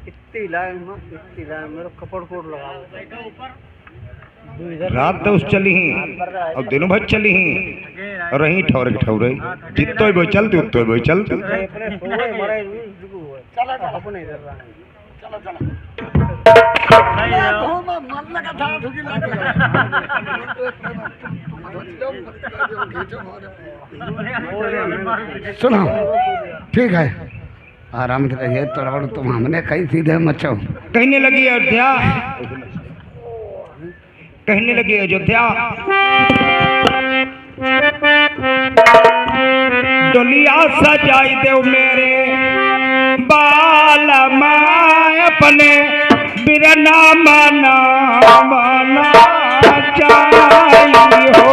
इतनी लाइन मेरे कपड़ कोट लगा रात तो उस चली ही और दिनों भर चली ही और रही ठौर के ठौर जितो ही चलती उतो ही चलती चला अपने इधर चला चला मन लगा था ठुकी सुनो ठीक है आराम से रहिए तड़बड़ तुम हमने कहीं सीधे मचो कहने लगी अयोध्या कहने लगी अयोध्या डोलिया सजाई दे मेरे बाल माय अपने बिरना मना मना चाहिए हो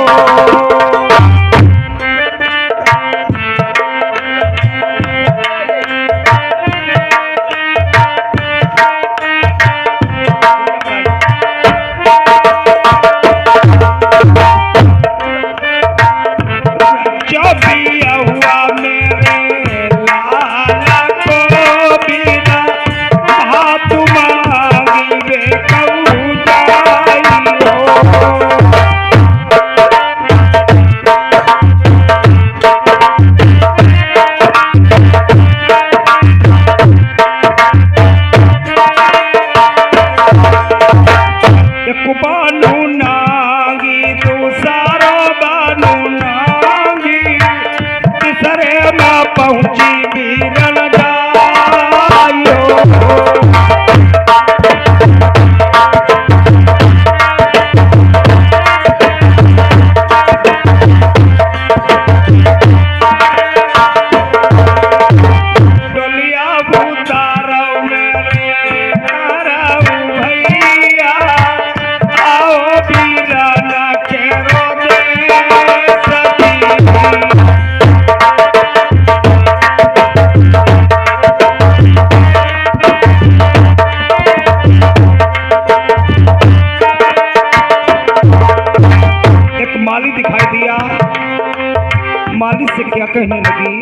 माली से क्या कहने लगी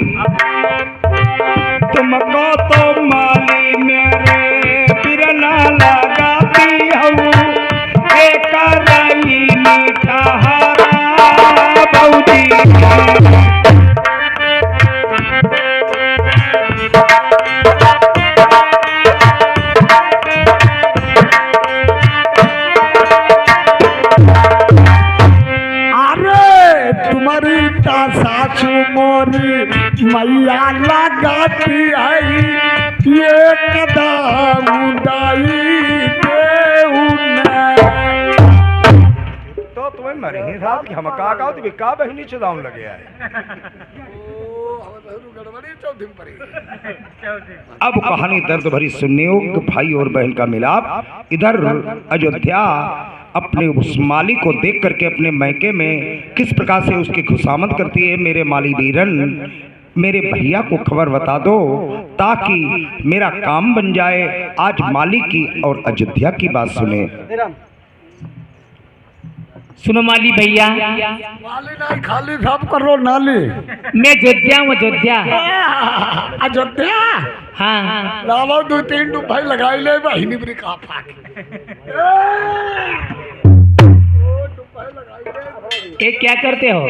तुमको तो माली मेरे बिरना लगाती हूँ एक रही मीठा हरा बऊजी सासू मोरी मैया लगाती है ये कदम उदाई तो तुम्हें मरे ही साहब कि हम का तो बिका बहनी चदाउन लगे आए अब कहानी दर्द भरी सुनने हो भाई और बहन का मिलाप। इधर अयोध्या अपने उस माली को देख करके अपने मैके में किस प्रकार से उसकी खुशामद करती है। मेरे माली वीरन मेरे भैया को खबर बता दो ताकि मेरा काम बन जाए। आज माली की और अयोध्या की बात सुने। सुनो माली भैया, माली नहीं खाली सब करो नाली। मैं अयोध्या हूँ। अयोध्या अयोध्या हाँ लावा दो तीन भाई लगाई ले बहिनी बरी का फाक ये क्या करते हो?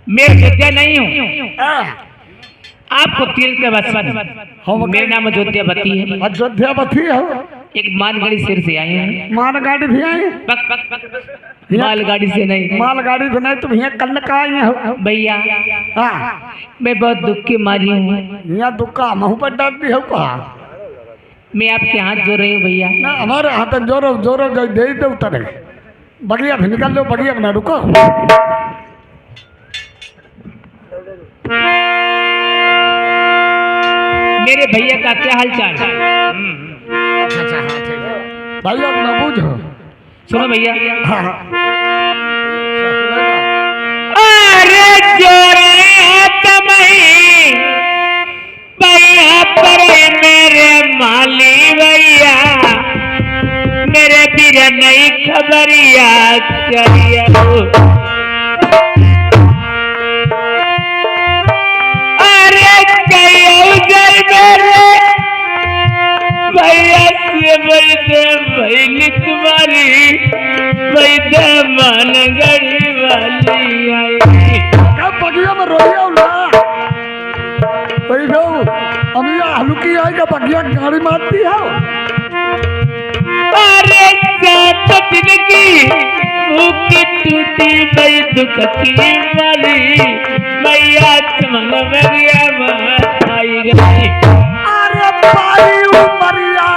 मैं अयोध्या नहीं हूँ, आपको तीर के बस। मेरा नाम अयोध्या बती है। अयोध्या बती है। एक मालगाड़ी सिर से आए हैं। मालगाड़ी भी आई? मालगाड़ी से नहीं। मालगाड़ी से नहीं, तुम यहाँ कल का आई हो भैया? हाँ, मैं बहुत दुख की मारी हूँ। यहाँ दुख का मुँह पर डाल दी हो कहा। मैं आपके हाथ जोड़ रही हूँ भैया। ना हमारे हाथ जोरो जोरो दे दे उतरे। बगिया से निकल लो, बगिया बना रुको। मेरे भैया का क्या हाल चाल है? अच्छा हाँ ठीक है भैया, अपना बूझो। सुनो भैया, हाँ हाँ अरे जोरे तमही भैया पर मेरे माली भैया फिर नहीं खबरिया चलिया अरे कहियो जय मेरे भैया से बैठे भैली तुम्हारी बैठे मन गड़ी वाली आई कब बगिया में रोइया ना बैठो अमिया हलुकी आएगा बगिया गाड़ी मारती है अरे जात दिल की भूखी टूटी मई दुख की वाली मैया चमन मरिया आई गई अरे पाई उमरिया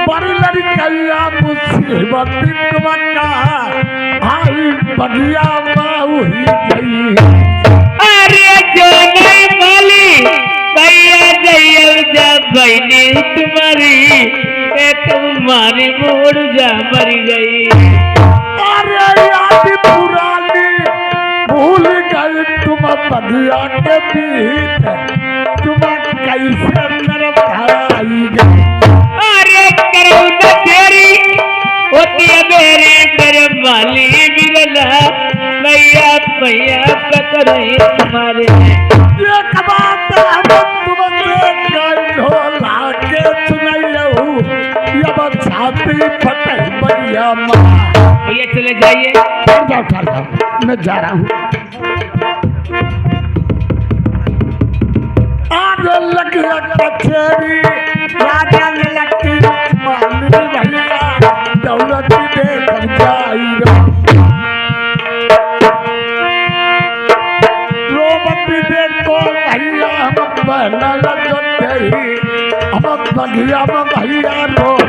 बड़ी लड़कैया मुसीबत तुमका आई बगिया माऊ ही गई अरे जो नहीं माली भैया जय जब बहनी तुम्हारी तुम्हारी मोड़ जा मरी गई अरे याद पुरानी भूल गई तुम बगिया के बीच तुम कैसे तरफ आई गई अरे करो न तेरी होती है मेरे माली बिरला मैया भैया पकड़े तुम्हारे ये बात हम तुमसे ढोला के सुनैलहु अब छाती फटे बढ़िया माँ भैया चले जाइए ठहर जाओ मैं जा रहा हूँ आगे लगिया कचेरी राजा ने लगती माली भैया दौलत देख जाई रोबती देखो भैया हम बहना लगते ही हम बगिया में भैया रोक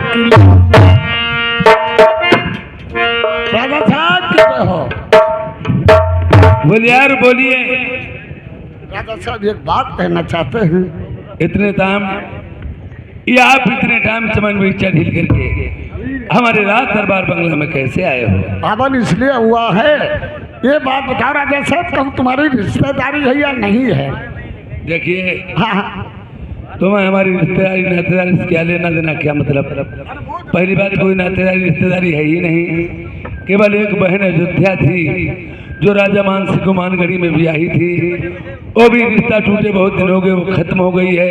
राजा साहब कितने हो बोलिए यार बोलिए। राजा साहब एक बात कहना चाहते हैं इतने टाइम ये आप इतने टाइम चमन में ढील करके हमारे राज दरबार बंगला में कैसे आए हो? पावन इसलिए हुआ है ये बात बताओ राजा साहब तुम तुम्हारी रिश्तेदारी है या नहीं है? देखिए हाँ हाँ तुम्हें हमारी रिश्तेदारी नातेदारी से क्या लेना देना, क्या मतलब? पहली बात कोई नातेदारी रिश्तेदारी है ही नहीं, केवल एक बहन अयोध्या थी जो राजा मानसिंह को मानगढ़ी में ब्याही थी, वो भी रिश्ता टूटे बहुत दिन हो गए, वो खत्म हो गई है।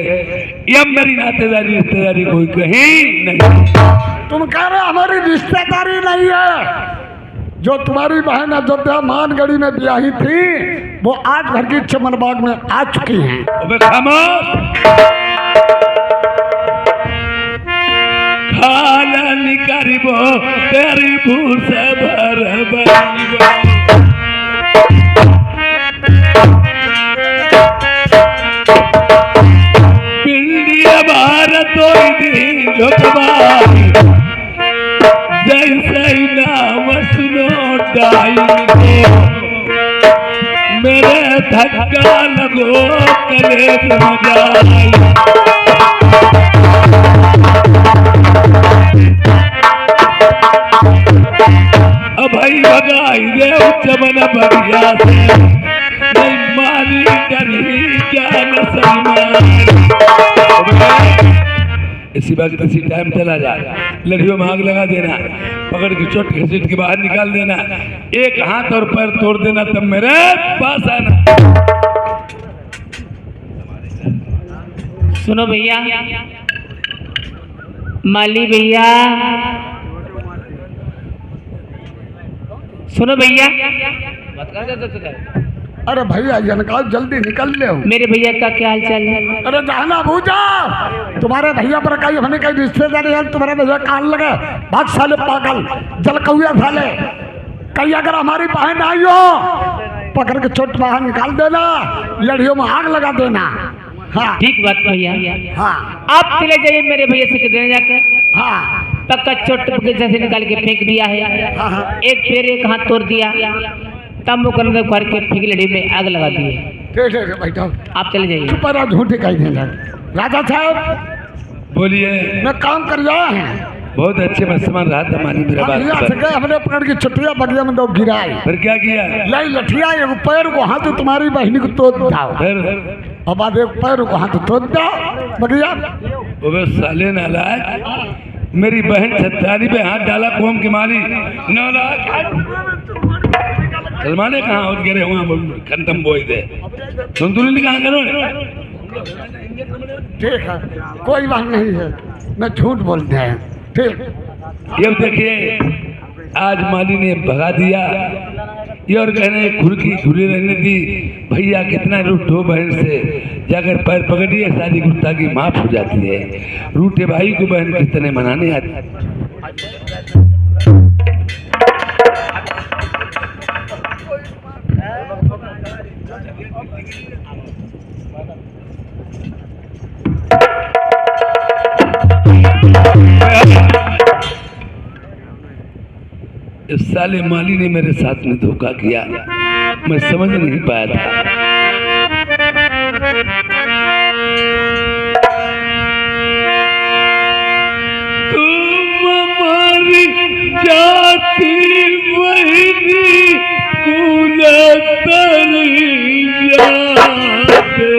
अब मेरी नातेदारी रिश्तेदारी कोई कहीं नहीं। तुम कह रहे हमारी रिश्तेदारी नहीं है? जो तुम्हारी बहन अयोध्या मानगढ़ी में ब्याही थी वो आज घर की चमन बाग में आ चुकी हैं। अबे खामोश, खाला निकारिबो तेरी भूस भर बनिबो। पिंडिया भारत दिन झोंकबाई जैसे नाम सुनो डाइन को मेरे धक्का लगो कलेश मजाई। अभई भगाई रे चमन बढ़िया से नहीं मारी डरी जान सलमान। इसी वक्त इसी टाइम चला जा, लड़ियों में आग लगा देना, पकड़ के चोट घसीट के बाहर निकाल देना, एक हाथ और पैर तोड़ देना, तब मेरे पास आना। सुनो भैया, माली भैया, सुनो भैया, अरे भैया जनकाल जल्दी निकल ले। मेरे भैया का क्या हाल चाल है? अरे जाना भूजा तुम्हारे भैया पर कहीं हमने कहीं रिश्तेदारी है, तुम्हारे भैया कान लगे भाग साले पागल जल कौया साले। कहीं अगर हमारी बहन आई हो पकड़ के चोट बाहर निकाल देना, लड़ियों में आग लगा देना। हाँ ठीक बात भैया। हाँ आप चले जाइए, मेरे भैया से कितने जाकर हाँ पक्का चोट से निकाल के फेंक दिया है। हाँ हाँ एक पैर एक हाथ तोड़ दिया, तब वो करने घर के फेंक लड़ी में आग लगा दी है। ठीक है बैठो, आप चले जाइए। चुप रहो, झूठी कहीं देना। राजा साहब बोलिए। मैं काम कर रहा है, बहुत अच्छे में समझ रहा था मानी मेरा हम यहाँ से बात। गए, हमने पकड़ के छुट्टियाँ बगिया में दो गिराई, फिर क्या किया? लाई लठिया एक पैर को हाथ तुम्हारी बहनी को तोड़ जाओ, फिर अब बाद एक पैर को हाथ तोड़ जाओ बगिया। वो साले नालायक, मेरी बहन छत्रारी पे हाथ डाला कौम की मारी नौला सलमाने कहाँ उठ गिरे वहाँ खंतम बोई दे सुन तूने कहाँ करो ठीक है, कोई बात नहीं है, मैं झूठ बोलते हैं। ठीक, ये देखिए आज माली ने भगा दिया ये और कहने खुरकी खुली रहने दी। भैया कितना रूठो बहन से जाकर पैर पकड़िए सारी गुस्ताखी माफ हो जाती है। रूठे भाई को बहन किस तरह मनाने आती। इस साले माली ने मेरे साथ में धोखा किया, मैं समझ नहीं पाया था। तुम हमारी जाति वही कुल तरी जाते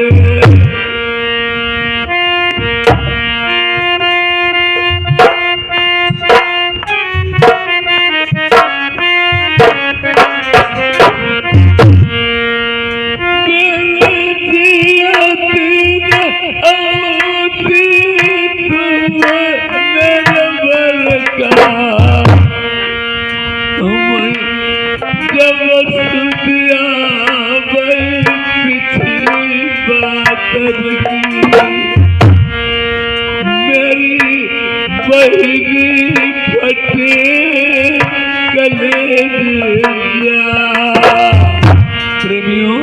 प्रेमियों,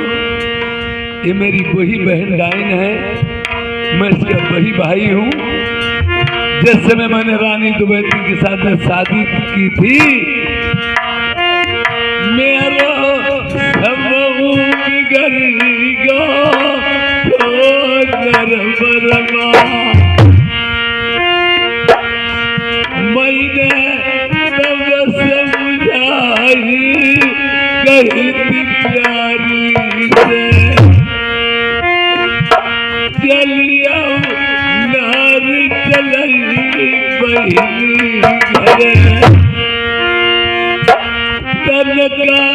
ये मेरी वही बहन डाइन है, मैं इसका वही भाई हूँ। जिस समय मैंने रानी दुबैती के साथ में शादी की थी, मेरा सब बिगड़ी गो बरमा। मैंने तब समझाई कही थी प्यारी से, चलिया नार चलई बहनी घरे, तन का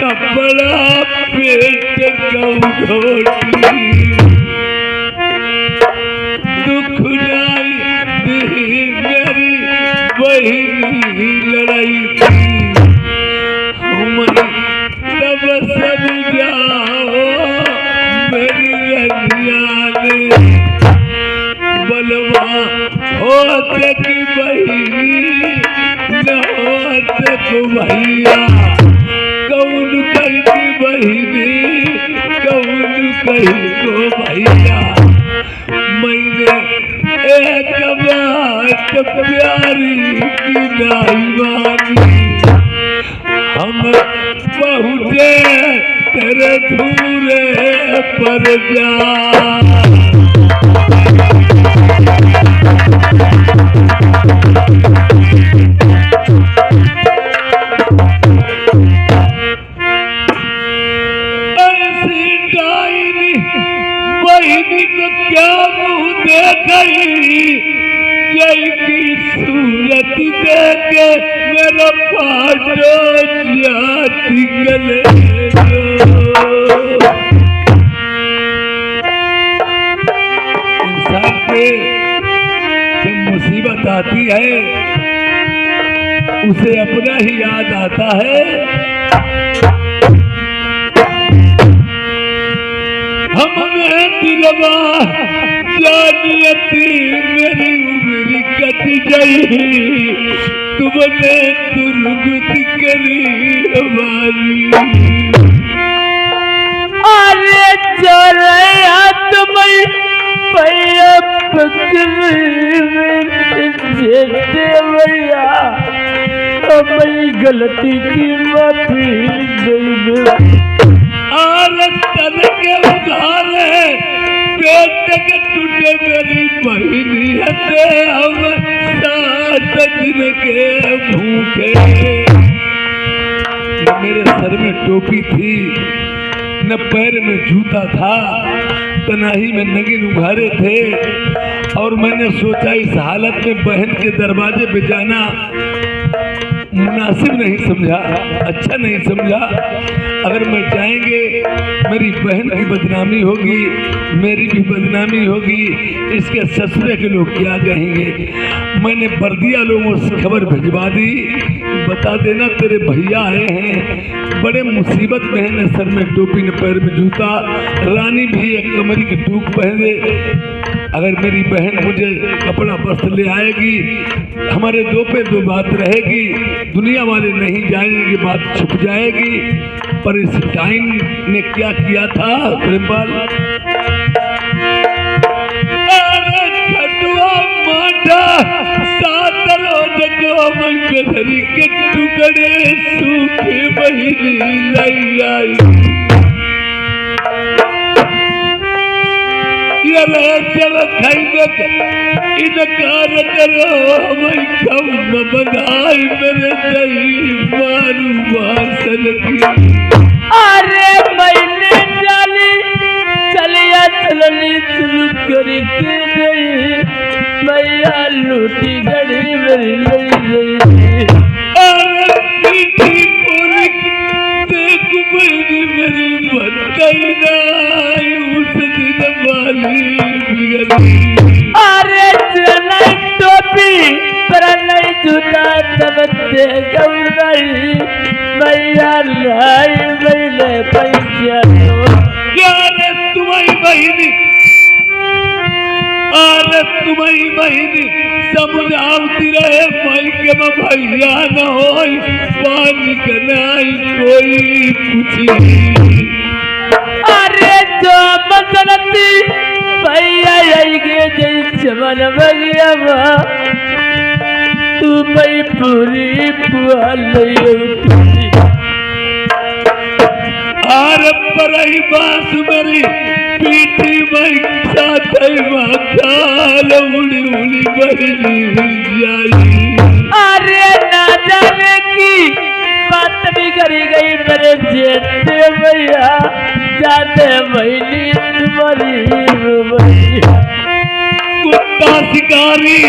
कपड़ा पेट घोटी, दुख नाई दी मेरी बहनी लड़ाई थी। तब समझाओ मेरी रंगियाने, बलवा होत की बहनी न होत को भैया, कौन कही की बहनी कौन कही को भैया। मैंने एक बात प्यारी की नहीं मानी, हम पहुँचे तेरे धूरे पर जा। ऐसी डाइनी बहनी को क्या मुँह देखी, जय की सूरत देखे मेरा पाजो जाति गले। इंसान पे जब मुसीबत आती है उसे अपना ही याद आता है। हमने दिलवा जानियती मेरी उम्र कट गई, तुमने दुर्गत करी हमारी। अरे चोरया तुम्हें पैया पकड़ी भैया, हमारी गलती की माफी दे। और तन के उधारे पेट के टूटे मेरी बहनी हते, हम 7 दिन के भूखे। मेरे सर में टोपी थी, न पैर में जूता था, तनाही में नगिन उघारे थे। और मैंने सोचा इस हालत में बहन के दरवाजे पे जाना मुनासिब नहीं समझा, अच्छा नहीं समझा। अगर मैं जाएंगे मेरी बहन की बदनामी होगी, मेरी भी बदनामी होगी, इसके ससुरे के लोग क्या कहेंगे। मैंने बर्दिया लोगों से खबर भिजवा दी, बता देना तेरे भैया आए हैं, बड़े मुसीबत में है, न सर में टोपी न पैर में जूता, रानी भी एक कमरी की टूक पहने। अगर मेरी बहन मुझे कपड़ा वस्त्र ले आएगी, हमारे दो पे दो बात रहेगी, दुनिया वाले नहीं जानेंगे, बात छुप जाएगी। पर इस टाइम ने क्या किया था प्रेमपाल, गधरी के टुकड़े सूखे बहिनी लाई आई। चल खाइबे इनकार करो, मैं कम न बनाई मेरे दही मारू वासन की। अरे मैंने जाली चलिया चलनी शुरू करी के गई, मैया लूटी गड़ी मेरी लई। अरे पीठी कोरी देख मेरी मेरी बताई नाई, उस दिन वाली बिगड़ी। अरे चलाई टोपी पर नहीं जूता तब दे गई, मैया लाई मैंने पैसा क्या रे तुम्हारी बहिनी, अरे तुम्हारी बहिनी समझाती रहे माई के भैया न हो, पानी के नहीं कोई पूछी। अरे जो बसंती भैया आई गे जैसे मन भैया तू मैं पूरी पुआल आर परई बास मेरी पीठी में साथ माल उड़ी उड़ी बहनी जाई। अरे ना जाने की बात भी करी गई मेरे जेठे भैया, जाते महीनी तुम्हारी कुत्ता शिकारी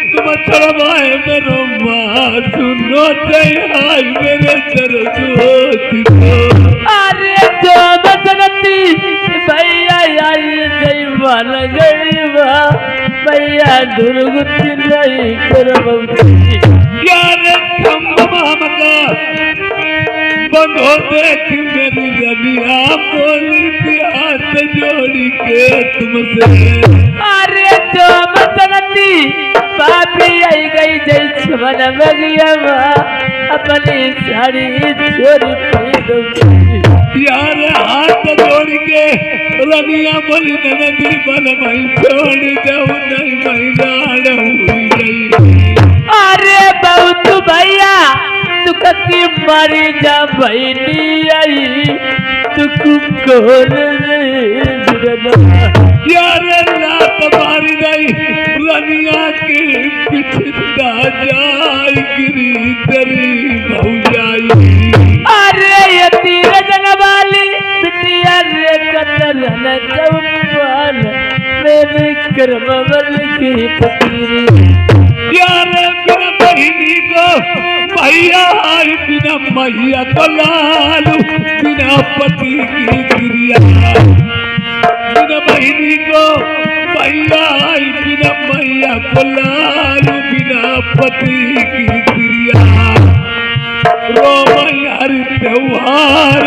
तुम चढ़वाए मेरो माँ, सुनो आई मेरे दर्द होती तो। अरे जो बसंती भैया आई गई मान गई भैया दुर्गति नहीं कर बंधो देख मेरी रनिया बोली हाथ जोड़ी के तुमसे। अरे जो बसंती पापी आई गई जैसे मन भैया अपनी साड़ी चोरी यार हाथ जोड़ के रनिया बोली नदी बन मई छोड़ दो नहीं मई लाड़ हुई गई। अरे बहुत भैया तू कती मारी जा बहनी आई तू कौन यार लात मारी गई रनिया के पिछता जाए गिरी तेरी बहु जाई। अरे ये तीर जनवाली बिटिया रे कतल न चौपाल मेरे कर्मवल की पत्री। यार बिना बहिनी को भैया आई, बिना मैया को लालू, बिना पति की क्रिया। बिना बहिनी को भैया आई, बिना मैया को लालू, बिना पति की क्रिया। रोम यार त्योहार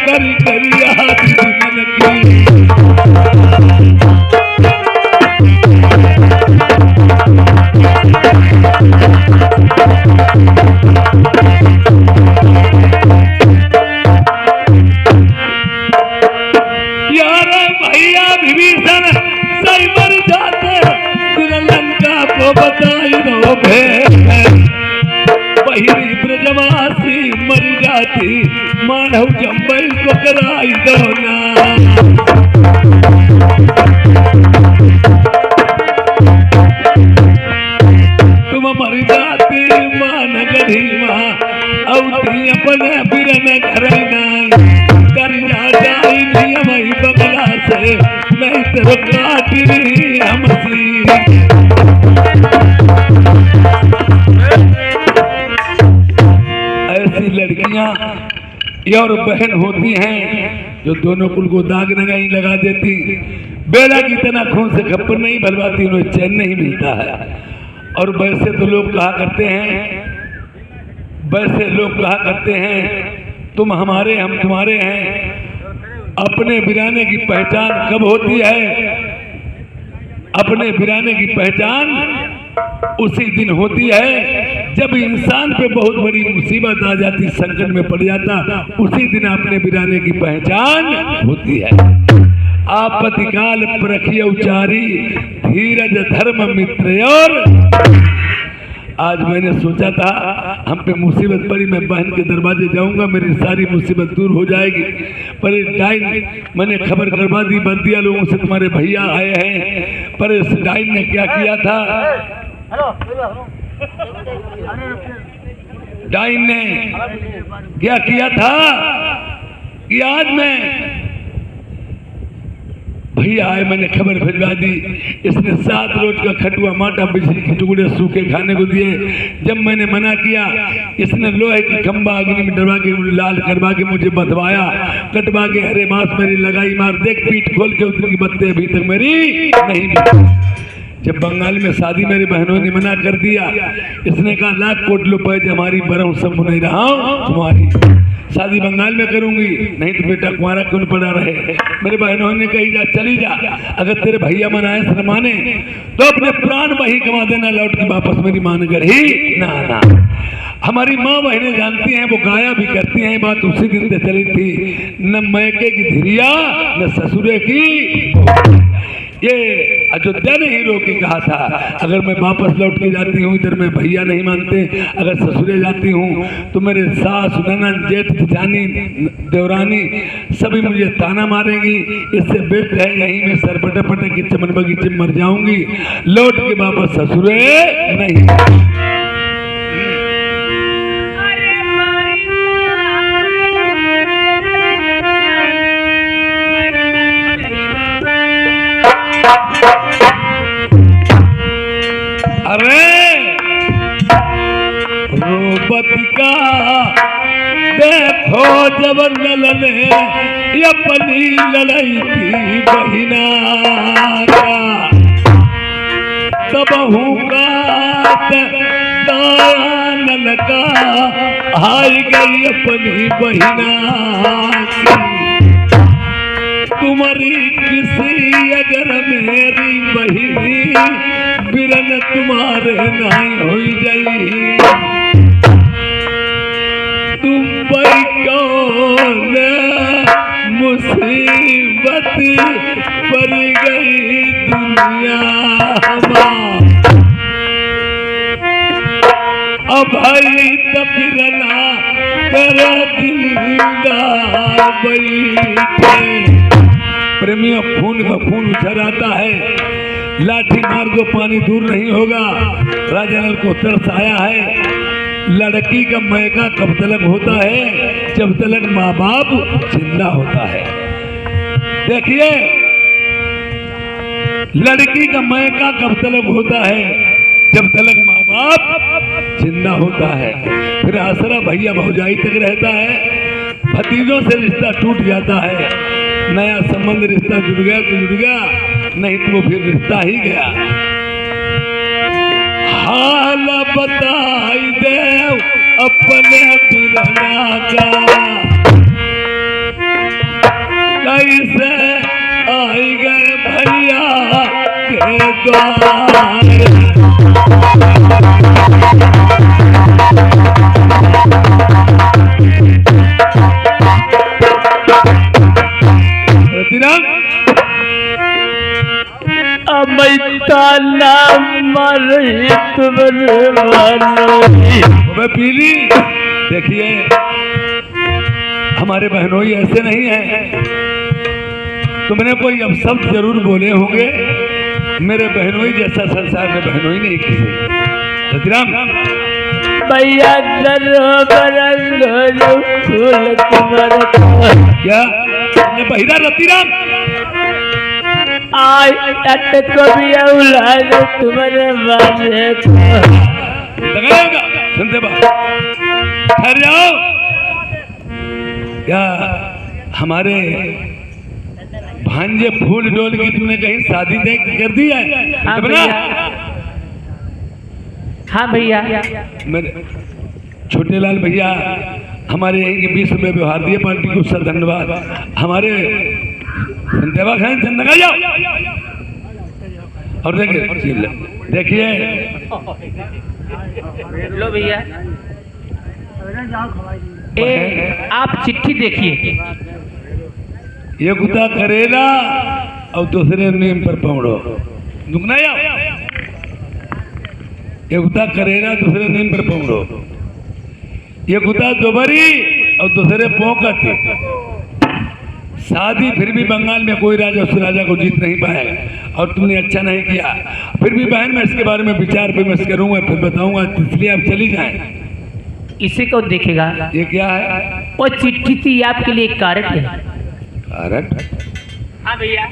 करी करिया दिन की। यार भैया विभीषण सही मर जाते, लंका को बताई दो बहिरी ब्रजवासी मर जाती, मानव जम्बई को कराई दो ना। तुम मर जाती मान गढ़ी माँ, अपने बिरन घर कर जा जाई ऐसी लड़कियां और बहन होती हैं जो दोनों कुल को दाग नहीं लगा देती, बेला की तरह खून से खप्पर नहीं भरवाती, उन्हें चैन नहीं मिलता है। और वैसे तो लोग कहा करते हैं, वैसे लोग कहा करते हैं तुम हमारे हम तुम्हारे हैं। अपने बिराने की पहचान कब होती है? अपने बिराने की पहचान उसी दिन होती है जब इंसान पे बहुत बड़ी मुसीबत आ जाती, संकट में पड़ जाता, उसी दिन अपने बिराने की पहचान होती है। आपत्ति काल परखिय उचारी, धीरज धर्म मित्र। और आज मैंने सोचा था हम पे मुसीबत पड़ी, मैं बहन के दरवाजे जाऊंगा, मेरी सारी मुसीबत दूर हो जाएगी। पर इस डाइन मैंने खबर करवा दी बर्दिया लोगों से, तुम्हारे भैया आए हैं। पर इस डाइन ने क्या किया था? डाइन ने क्या किया था कि आज मैं भैया आए, मैंने खबर भिजवा दी। इसने 7 रोज का खटुआ माटा बिजली के टुकड़े सूखे खाने को दिए। जब मैंने मना किया, इसने लोहे की खंबा अग्नि में डरवा के लाल करवा के मुझे बधवाया, कटवा के हरे मांस मेरी लगाई मार, देख पीठ खोल के उतनी बत्ते अभी तक मेरी नहीं मिली। जब बंगाल में शादी मेरी बहनों ने मना कर दिया, इसने कहा लाख कोट रुपए हमारी बरहूं सब नहीं रहा हूं, तुम्हारी शादी बंगाल में करूंगी, नहीं तो बेटा कुंवारा क्यों पड़ा रहे। मेरे बहनों ने कही जा चली जा, अगर तेरे भैया मनाए शर्माने तो अपने प्राण वही कमा देना, लौट के वापस मेरी मान कर ही ना ना। हमारी माँ बहनें जानती हैं, वो गाया भी करती हैं, बात उसी दिन से चली थी, न मैके की धिरिया न ससुरे की। ये अयोध्या ने ही रोक के कहा था, अगर मैं वापस लौट के जाती हूँ इधर में भैया नहीं मानते, अगर ससुरे जाती हूँ तो मेरे सास ननद जेठ जानी देवरानी सभी मुझे ताना मारेंगी। इससे बेस्ट है यहीं में सरपटे पटे के चमन बगीचे मर जाऊंगी, लौट के वापस ससुरे नहीं। रोबतिका देखो जब ललने अपनी लड़ाई थी बहिना का, तब दानल का आई गई अपनी बहिना की। तुम्हारी किसी अगर मेरी बहिनी बिरन तुम्हारे नहीं हो जाई, तुम पर कौन मुसीबत पड़ गई दुनिया हमार। अब भाई तफिरना तेरा जिंदा बैठे। प्रेमियों, खून का खून उछल आता है, लाठी मार दो पानी दूर नहीं होगा। राजा नल को तरस आया है, लड़की का मैका कब तलक होता है? जब तलक माँ बाप जिंदा होता है। देखिए, लड़की का मैका कब तलक होता है? जब तलक माँ बाप जिंदा होता है। फिर आसरा भैया भौजाई तक रहता है, भतीजों से रिश्ता टूट जाता है। नया संबंध रिश्ता जुड़ गया तो जुड़ गया, नहीं तो वो फिर रिश्ता ही गया। हाल बताई देव अपने बिरना का, कैसे आई गए भैया के द्वार। पीली देखिए, हमारे बहनोई ऐसे नहीं है। तुमने कोई अब शब्द जरूर बोले होंगे, मेरे बहनोई जैसा संसार में बहनोई नहीं किसी। रतिराम भैया क्या बहिरा रतिराम आज तक को भी औलाद तुम्हारे बाजे को लगाएगा सुनते बा ठहर जाओ क्या हमारे भांजे फूल डोल की तुमने कहीं शादी तय कर दी है? हाँ बना? भैया, हाँ भैया। मेरे छोटे लाल भैया हमारे यहीं के 20 रुपये व्यवहार दिए पार्टी को उसका धन्यवाद। हमारे संदेवा खान चंद लगा जाओ और देखिए लो भैया आप चिट्ठी देखिए। ये गुता करेला और दूसरे नेम पर पौड़ो दुखना ये गुता करेला दूसरे नेम पर पौड़ो ये गुता दोबरी और दूसरे पोंकती। शादी फिर भी बंगाल में कोई राजा उस राजा को जीत नहीं पाएगा और तुमने अच्छा नहीं किया। फिर भी बहन मैं इसके बारे में विचार विमर्श करूंगा फिर बताऊंगा, इसलिए आप चली जाएं। इसे कौन देखेगा? ये क्या है? वो चिट्ठी थी आपके लिए एक कारट है। कारट? हाँ भैया।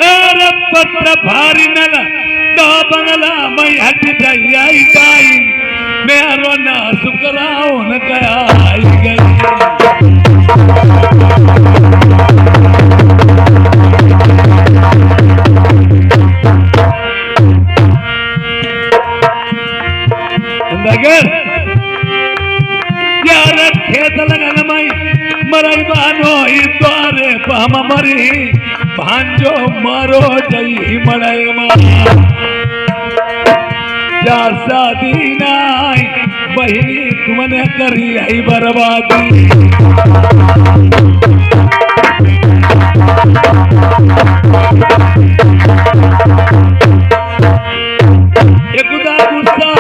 अरे पत्र भारी नला दो बंगला मैं हट जाई मेरो ना सुकराओ न कया आई गई। यार खेत लगन मई मरई बानो द्वारे पम मरी भांजो मारो जई मड़ई जा शादी नाई बहिनी तुमने करी आई बर्बादी। गुस्सा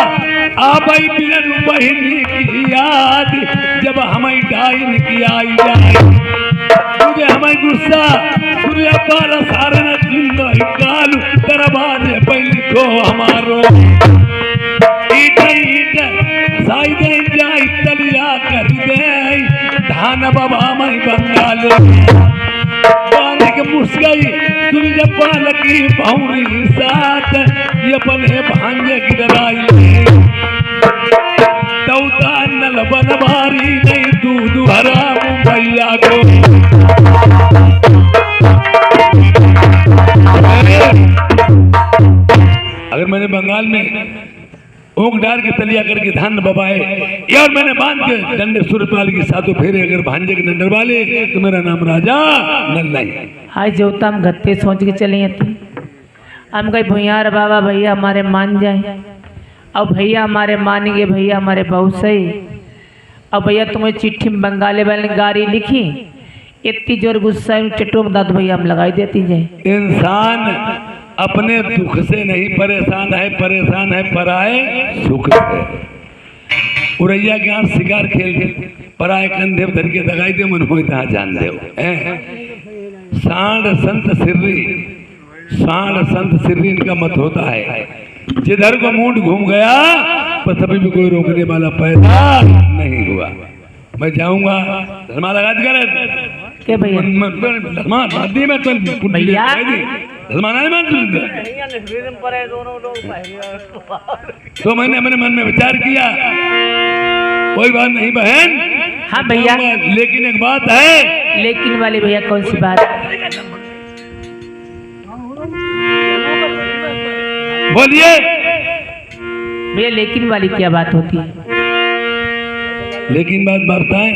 आबई बिरन बहिनी की याद जब हमें डाइन की आई जाए तुझे हमें गुस्सा सूर्य पर सारन जिंदो कालू दरबाजे पहली को हमारो ईट ईट साई दे जाई तलिया कर दे धान बाबा मई बंगाल पानी के मुस्काई सूर्य पाल की भौरी साथ ये अपने भांजे की डराई दौता नल बनवारी नहीं दूध हराम भैया को। अगर मैंने बंगाल में ऊँग डाल के तलिया करके धान बबाए यार मैंने बांध के डंडे सूरपाल की सातों फेरे अगर भांजे के डंडर वाले तो मेरा नाम राजा नल नहीं। हाय जोता हम गत्ते सोच के चले थी हम कहीं भैया बाबा भैया हमारे मान जाए अब भैया हमारे मानेंगे भैया हमारे बहुत सही। अब भैया तुम्हें चिट्ठी में बंगाली वाले ने गाड़ी लिखी इतनी जोर गुस्सा चट्टो में दाद भैया हम लगाई देती जाए। इंसान अपने दुख से नहीं परेशान है पराए सुख से। उड़ैया के यहाँ शिकार खेल के पराए कंधे धर के दगाई दे मन हो तहाँ जान दे। सांड संत सिर्री इनका मत होता है जिधर को मूड घूम गया पर तभी भी कोई रोकने वाला पैदा नहीं हुआ। मैं जाऊंगा धर्मा लगा के भैया भैया तो मैंने अपने मन में विचार किया कोई बात नहीं बहन। हाँ भैया लेकिन एक बात है। लेकिन वाले भैया कौन सी बात? बोलिए भैया लेकिन वाली क्या बात होती है? लेकिन बात बताए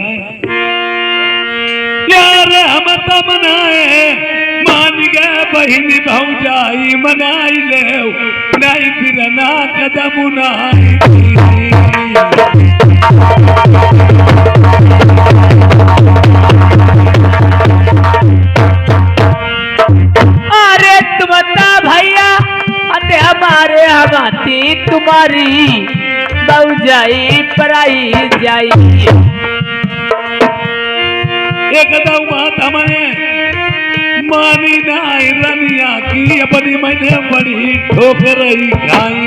यार हम तो मनाए मान गए बहिनी भौजाई मनाई ले नहीं फिर ना कदम उनाई। अरे तुम भैया अरे हमारे हमारी तुम्हारी भौजाई पराई जाई। एक बात हमने मानी नहीं रनिया की अपनी मैंने बड़ी ठोकर खाई।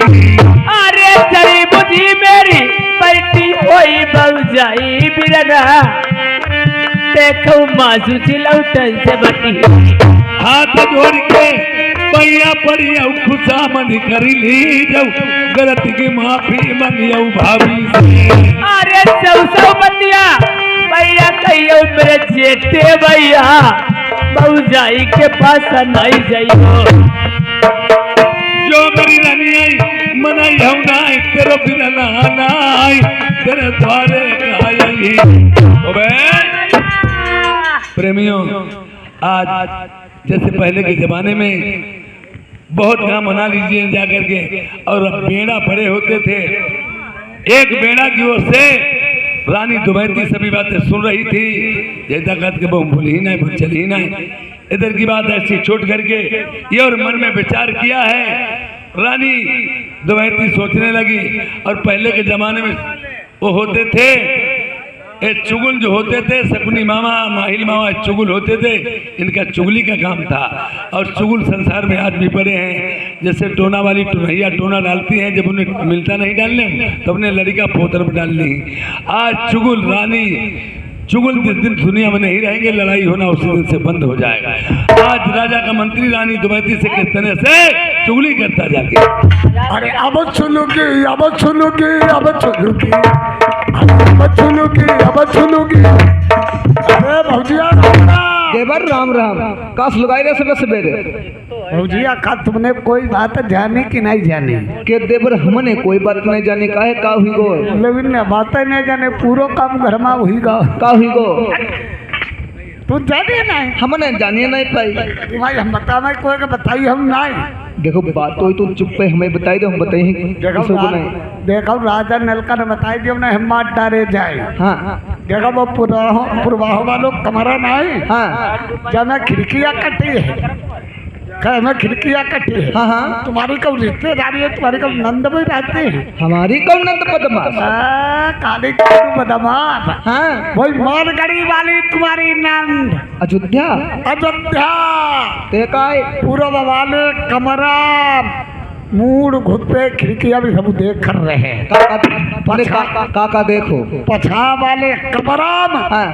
अरे चली बुद्धि मेरी बैठी हुई भौजाई बिरना देखो मासू चिलौटन से बटी हाथ जोड़ के पैया पड़िया खुशामद करी ली जाऊ गलती की माफी मंगिया भाभी से। अरे सौ बतिया भैया कहियो मेरे जेठे भैया भौजाई के पास नहीं जाइयो। जो मेरी रानी आई मनाई हम नाई तेरे बिना नहानाई तेरे द्वारे आई। ओबे प्रेमियों, आज जैसे पहले के जमाने में बहुत काम मना लीजिए जाकर के, और अब बेड़ा पड़े होते थे। एक बेड़ा की ओर से रानी दुबैती सभी बातें सुन रही थी, जैसा कहते कि वो भूल ही नहीं भूल चल ही नहीं। इधर की बात ऐसी छोड़ करके ये और मन में विचार किया है। रानी दुबैती सोचने लगी, और पहले के जमाने में वो होते थे ये चुगल जो होते थे, शकुनी मामा माहिल मामा चुगल होते थे, इनका चुगली का काम था। और चुगल संसार में आज भी पड़े हैं। जैसे टोना वाली टोनैया टोना डालती हैं, जब उन्हें मिलता नहीं डालने तो अपने लड़का पोतर में डाल ली। आज चुगल रानी चुगल जिस दिन दुनिया में नहीं रहेंगे, लड़ाई होना उसी दिन से बंद हो जाएगा। आज राजा का मंत्री रानी दुबैती से किस तरह से चुगली करता जाके। अरे अब सुनोगे अब सुनोगे अब सुनोगे अब सुनोगे अब सुनोगे। अरे भौजिया देवर राम राम काश लगाई रे सुबह सवेरे भौजिया का तुमने कोई बात जानी कि नहीं जानी? के देवर हमने कोई बात नहीं जाने काहे का हुई गो लेकिन बातें नहीं जाने, पूरा काम घर में हुई गा। का हुई गो तू जानिए नहीं? हमने जानिए नहीं पाई। भाई हम बतावे कोई के बताई हम नहीं। देखो बात तो तुम चुप पे हमें बताई दो, हम बताएंगे किसी को नहीं। देखो राजा नलका ने बताई दियो ना, हम मार डारे जाए। हाँ देखो वो पुरवाहो वालों कमरा नहीं, हाँ जब मैं खिड़कियाँ कटी है, मैं खिड़कियाँ कटी है। हाँ हाँ तुम्हारी कब रिश्तेदारी है, तुम्हारी कब नंद में रहते हैं। हमारी कौन नंद बदमाश? काली काली बदमाश। हाँ वही मालगड़ी वाली तुम्हारी नंद अयोध्या अयोध्या देखाए पूर्व वाले कमरा मूड घुटते खिड़कियाँ भी सब देख कर रहे हैं। काका देखो पछा वाले कमरा हाँ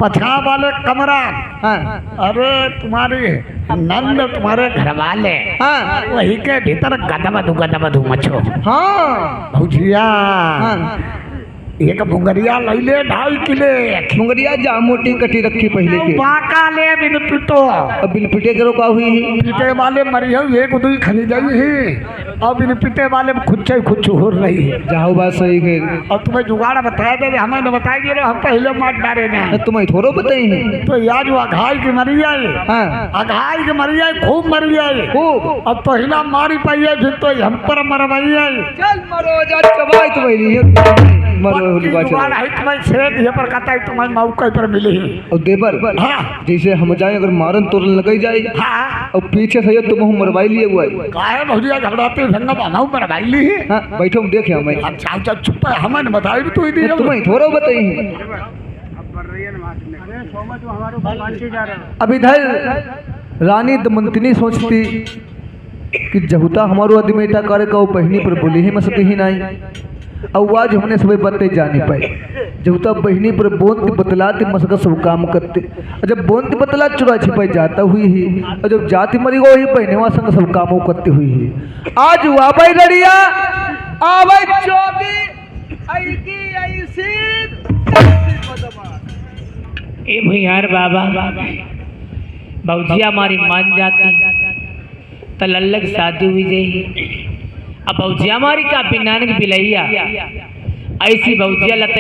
पछा वाले कमरा। हाँ अरे तुम्हारी नंद तुम्हारे घर वाले हाँ वही के भीतर गदबदू मचो। हाँ भौजिया हाँ एक मुंगरिया लई ले 2.5 किलो। मुंगरिया जा मोटी कटी रखी पहले की। बाका ले बिन पिटो। अब बिन पिटे करो का हुई ही? पिटे वाले मरी हो एक दुई खनी जाई ही, और बिन पिटे वाले खुच हो रही है। जाओ बात सही है। और तुम्हें जुगाड़ बताया दे, हमें न बताई दे, हम पहले मार डाले ना। तुम्हें थोड़ो बताई है तो याद वो अघाई की मरी आई। हाँ अघाई की मरी आई, खूब मरी आई। खूब अब तो हिला मारी पाई है, फिर तो हम पर मरवाई आई। चल मरो जा चबाई तो वही मरो होली बात जुगाड़ है तुम्हें छेद ये पर कहता है तुम्हें मौके पर मिली है। और देवर हाँ जैसे हम जाए अगर मारन तोरन लगाई जाए हाँ और पीछे से तुम हम मरवाई लिए हुआ है। काहे भौजिया झगड़ाते संग बनाऊ मरवाई ली है। हाँ बैठो हम देखे हमें। अच्छा अच्छा चुप है, हमें बताई भी तो ही दी। तुम्हें थोड़ा बताई है। अब इधर रानी दमंतिनी सोचती कि जहुता हमारो अदमेटा करे का वो बहनी पर बोली ही मसती ही नहीं। अब आज हमने सभी बातें जानी पाई। जहुता बहनी पर बोंद बतलाते मसका सब काम करते, और जब बोंद बतला चुरा छिपाई जाता हुई ही, और जब जाति मरी गो ही पहनेवा संग सब कामों करते हुई ही। आज हुआ भाई लड़िया आवाई चौकी ए भैयार बाबा भौजिया हमारी मान जाती तो लल्लक शादी हुई जाए। अब भौजिया हमारी का बिनान की बिलैया ऐसी भौजिया लत